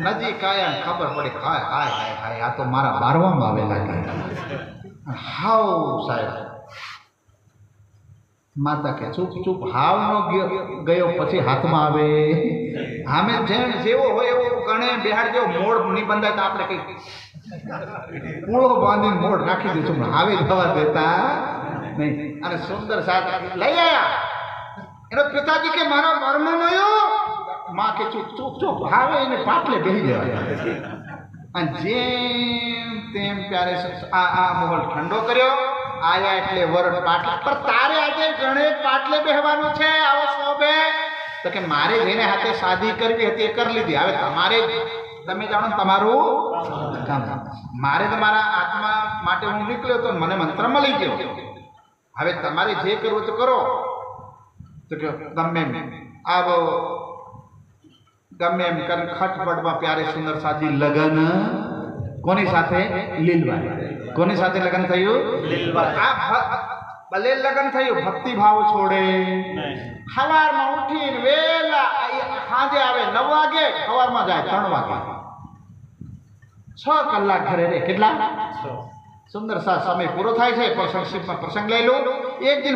નજીક આયા ખબર પડી, હાય હાય હાય હાય આ તો મારા બારવામાં આવેલા છે। હાવ સાહેબ માતા કે ચૂપ ચૂપ, હાવ નો ગયો પછી હાથમાં આવે। આમે જેમ જેવો હોય એવો ગણે બિહાર જેવો મોડ નહીં બંધાય તો આપણે કઈ પૂળો બાંધીને મોડ રાખી દીધું, આવે જવા દેતા નહીં। અને સુંદર સાથ લઈ આયા। એનો પિતાજી કે મારો મરનો નયો, માં કે ચૂપ ચૂપ ચૂપ, આવે એને પાટલે બેસી જવા। અને જેમ તેમ પ્યારે આ માહોલ ઠંડો કર્યો। આયા એટલે વર પાટલે પર, તારે આજે ગણે પાટલે બેહવાનું છે, આવો શોભે તો કે મારે જેને હાથે શાદી કરવી હતી એ કરી લીધી, હવે તમારે તમે જાણો તમારું કામ, મારે તમારા આત્મા માટે હું નીકળ્યો તો મને મંત્ર મળી ગયો, હવે તમારે જે કરવું તો કરો. તો કે ગમે એમ આવો ગમે એમ કરીને ખટપટમાં પ્યારે સુંદર સાજી લગ્ન કોની સાથે? લીલવાઈ. કોની સાથે લગ્ન થયું? લીલવાઈ. ભલે લગ્ન થયું, ભક્તિ ભાવ છોડે. સવારમાં ઉઠીને વેલા સાંજે આવે 9 વાગે, સવારમાં જાય 3 વાગે, 6 કલાક ઘરે રહે. કેટલા? સુંદર સા સમય પૂરો થાય છે. પ્રસંગ લઈ લો. એક દિન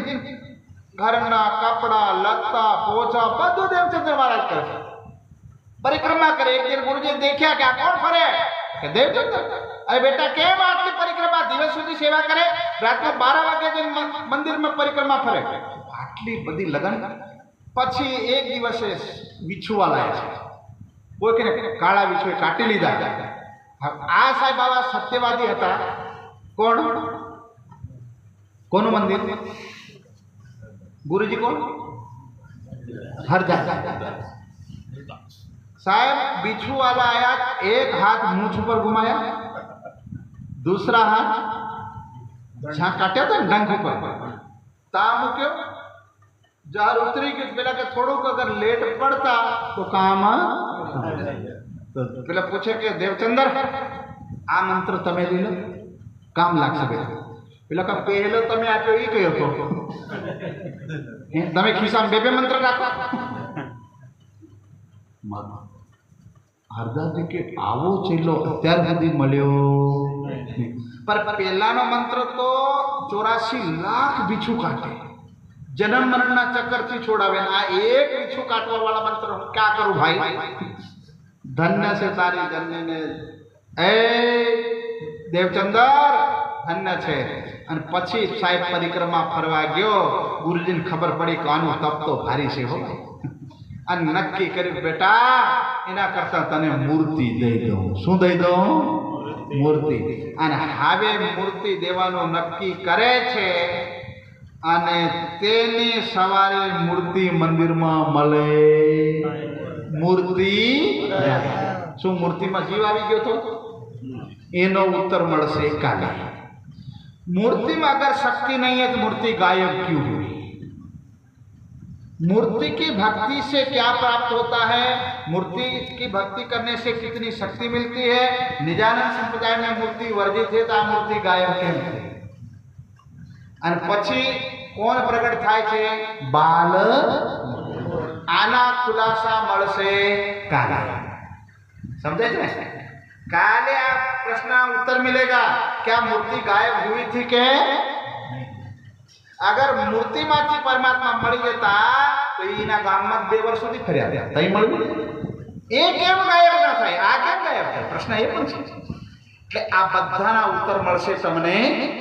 ઘરના કપડા લત્તા પોછા બધું દેવચંદ્ર મહારાજ કરે, પરિક્રમા કરે. એક દિન ગુરુજી દેખ્યા કે આ કોણ ફરે? કે દેવચંદ્ર. અરે બેટા કેમ આટલી પરિક્રમા? દિવસ સુધી સેવા કરે, રાતના 12 વાગે મંદિરમાં પરિક્રમા ફરે. આટલી બધી લગન પછી એક દિવસે વિછુવા લાયા છે. કોઈ કે કાળા વિછુએ કાઢી લીધા. આ સાહેબ બાબા સત્યવાદી હતા. કોણ? કોનું મંદિર? गुरुजी कौन? हरदास साहब. बिच्छू वाला आया, एक हाथ मूंछ पर घुमाया, दूसरा हाथ जहां काटा था डंक पर ता मुक्यो, जहां उतरी गई पेला के थोड़ो अगर लेट पड़ता तो काम तो पेला पूछे के देवचंद्र आ मंत्र तमे ली लो, काम लागशे. बेटा पेला का पहलो तमे आप्यो ई कयो तो તમે ખિસ્સામાં 2 મંત્ર રાખો. હરદાસજી કે આવો ચેલો અત્યાર સુધી મળ્યો. પર પહેલાનો મંત્ર તો 84 લાખ બીછું કાઢે, જન્મ મરણના ચક્કરથી છોડાવે. આ એક બીછું કાઢવા વાળા મંત્ર હું ક્યાં કરું ભાઈ? ધન્ય છે તારી જન્મને એ દેવચંદર, ધન્ય છે. અને પછી સાહેબ પરિક્રમા ફરવા ગયો. ગુરુજીને ખબર પડી કે આનું તપ તો ભારી છે હો, અને નક્કી કર્યું બેટા એના કરતા તને મૂર્તિ દઈ દઉં. શું દઈ દઉં? મૂર્તિ. અને હવે મૂર્તિ દેવાનું નક્કી કરે છે, અને તેની સવારે મૂર્તિ મંદિરમાં મળે. મૂર્તિ શું મૂર્તિમાં જીવ આવી ગયો તો? એનો ઉત્તર મળશે કાલે. मूर्ति में अगर शक्ति नहीं है तो मूर्ति गायब क्यों हुई? मूर्ति की भक्ति से क्या प्राप्त होता है? मूर्ति की भक्ति करने से कितनी शक्ति मिलती है? निजानंद संप्रदाय में मूर्ति वर्जित है तो आ मूर्ति गायब केम थी? અને પછી કોણ પ્રગટ થાય છે? બાલ. આના ખુલાસા મળશે કાલે. સમજે છે? काले आप प्रश्न उत्तर मिलेगा क्या मूर्ति गायब हुई थी के? अगर मूर्ति माथी परमात्मा मળી જતા તો એના ગામમાં 2 વર્ષ સુધી ફર્યા હતા. તઈ મળી એ કેમ ગાયબ ના થાય? આ કેમ ગાયબ થાય? પ્રશ્ન એ પણ છે. એટલે આ બધાના ઉત્તર મળશે તમને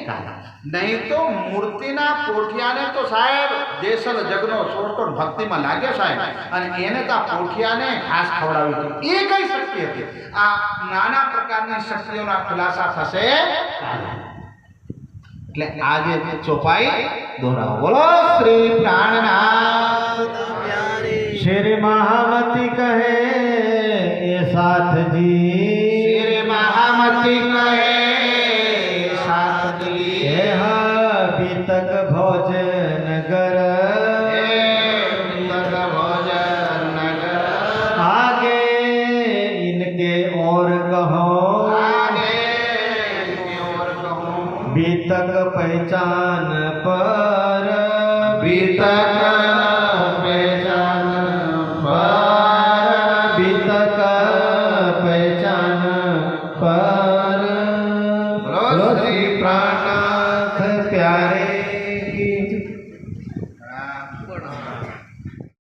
કાલે. નહીં તો મૂર્તિના પોઠિયાને તો સાહેબ દેશલ જગનો છોડતો ભક્તિમાં લાગ્યો સાહેબ, અને એને તો આ પોઠિયાને ઘાસ ખવડાવ્યું હતું. એ કઈ શક્તિ હતી? આ નાના પ્રકારની શક્તિઓના ખુલાસા થશે. એટલે આજે ચોપાઈ દોરાવો. બોલો શ્રી પ્રાણનાથ श्री महामती कहे ये साथ जी, શ્રી મહામતી કહે સાતજી, अभी तक भोजन कर भोजन नगर, आगे इनके और कहो, आगे की ओर कहूं, भी तक पहचान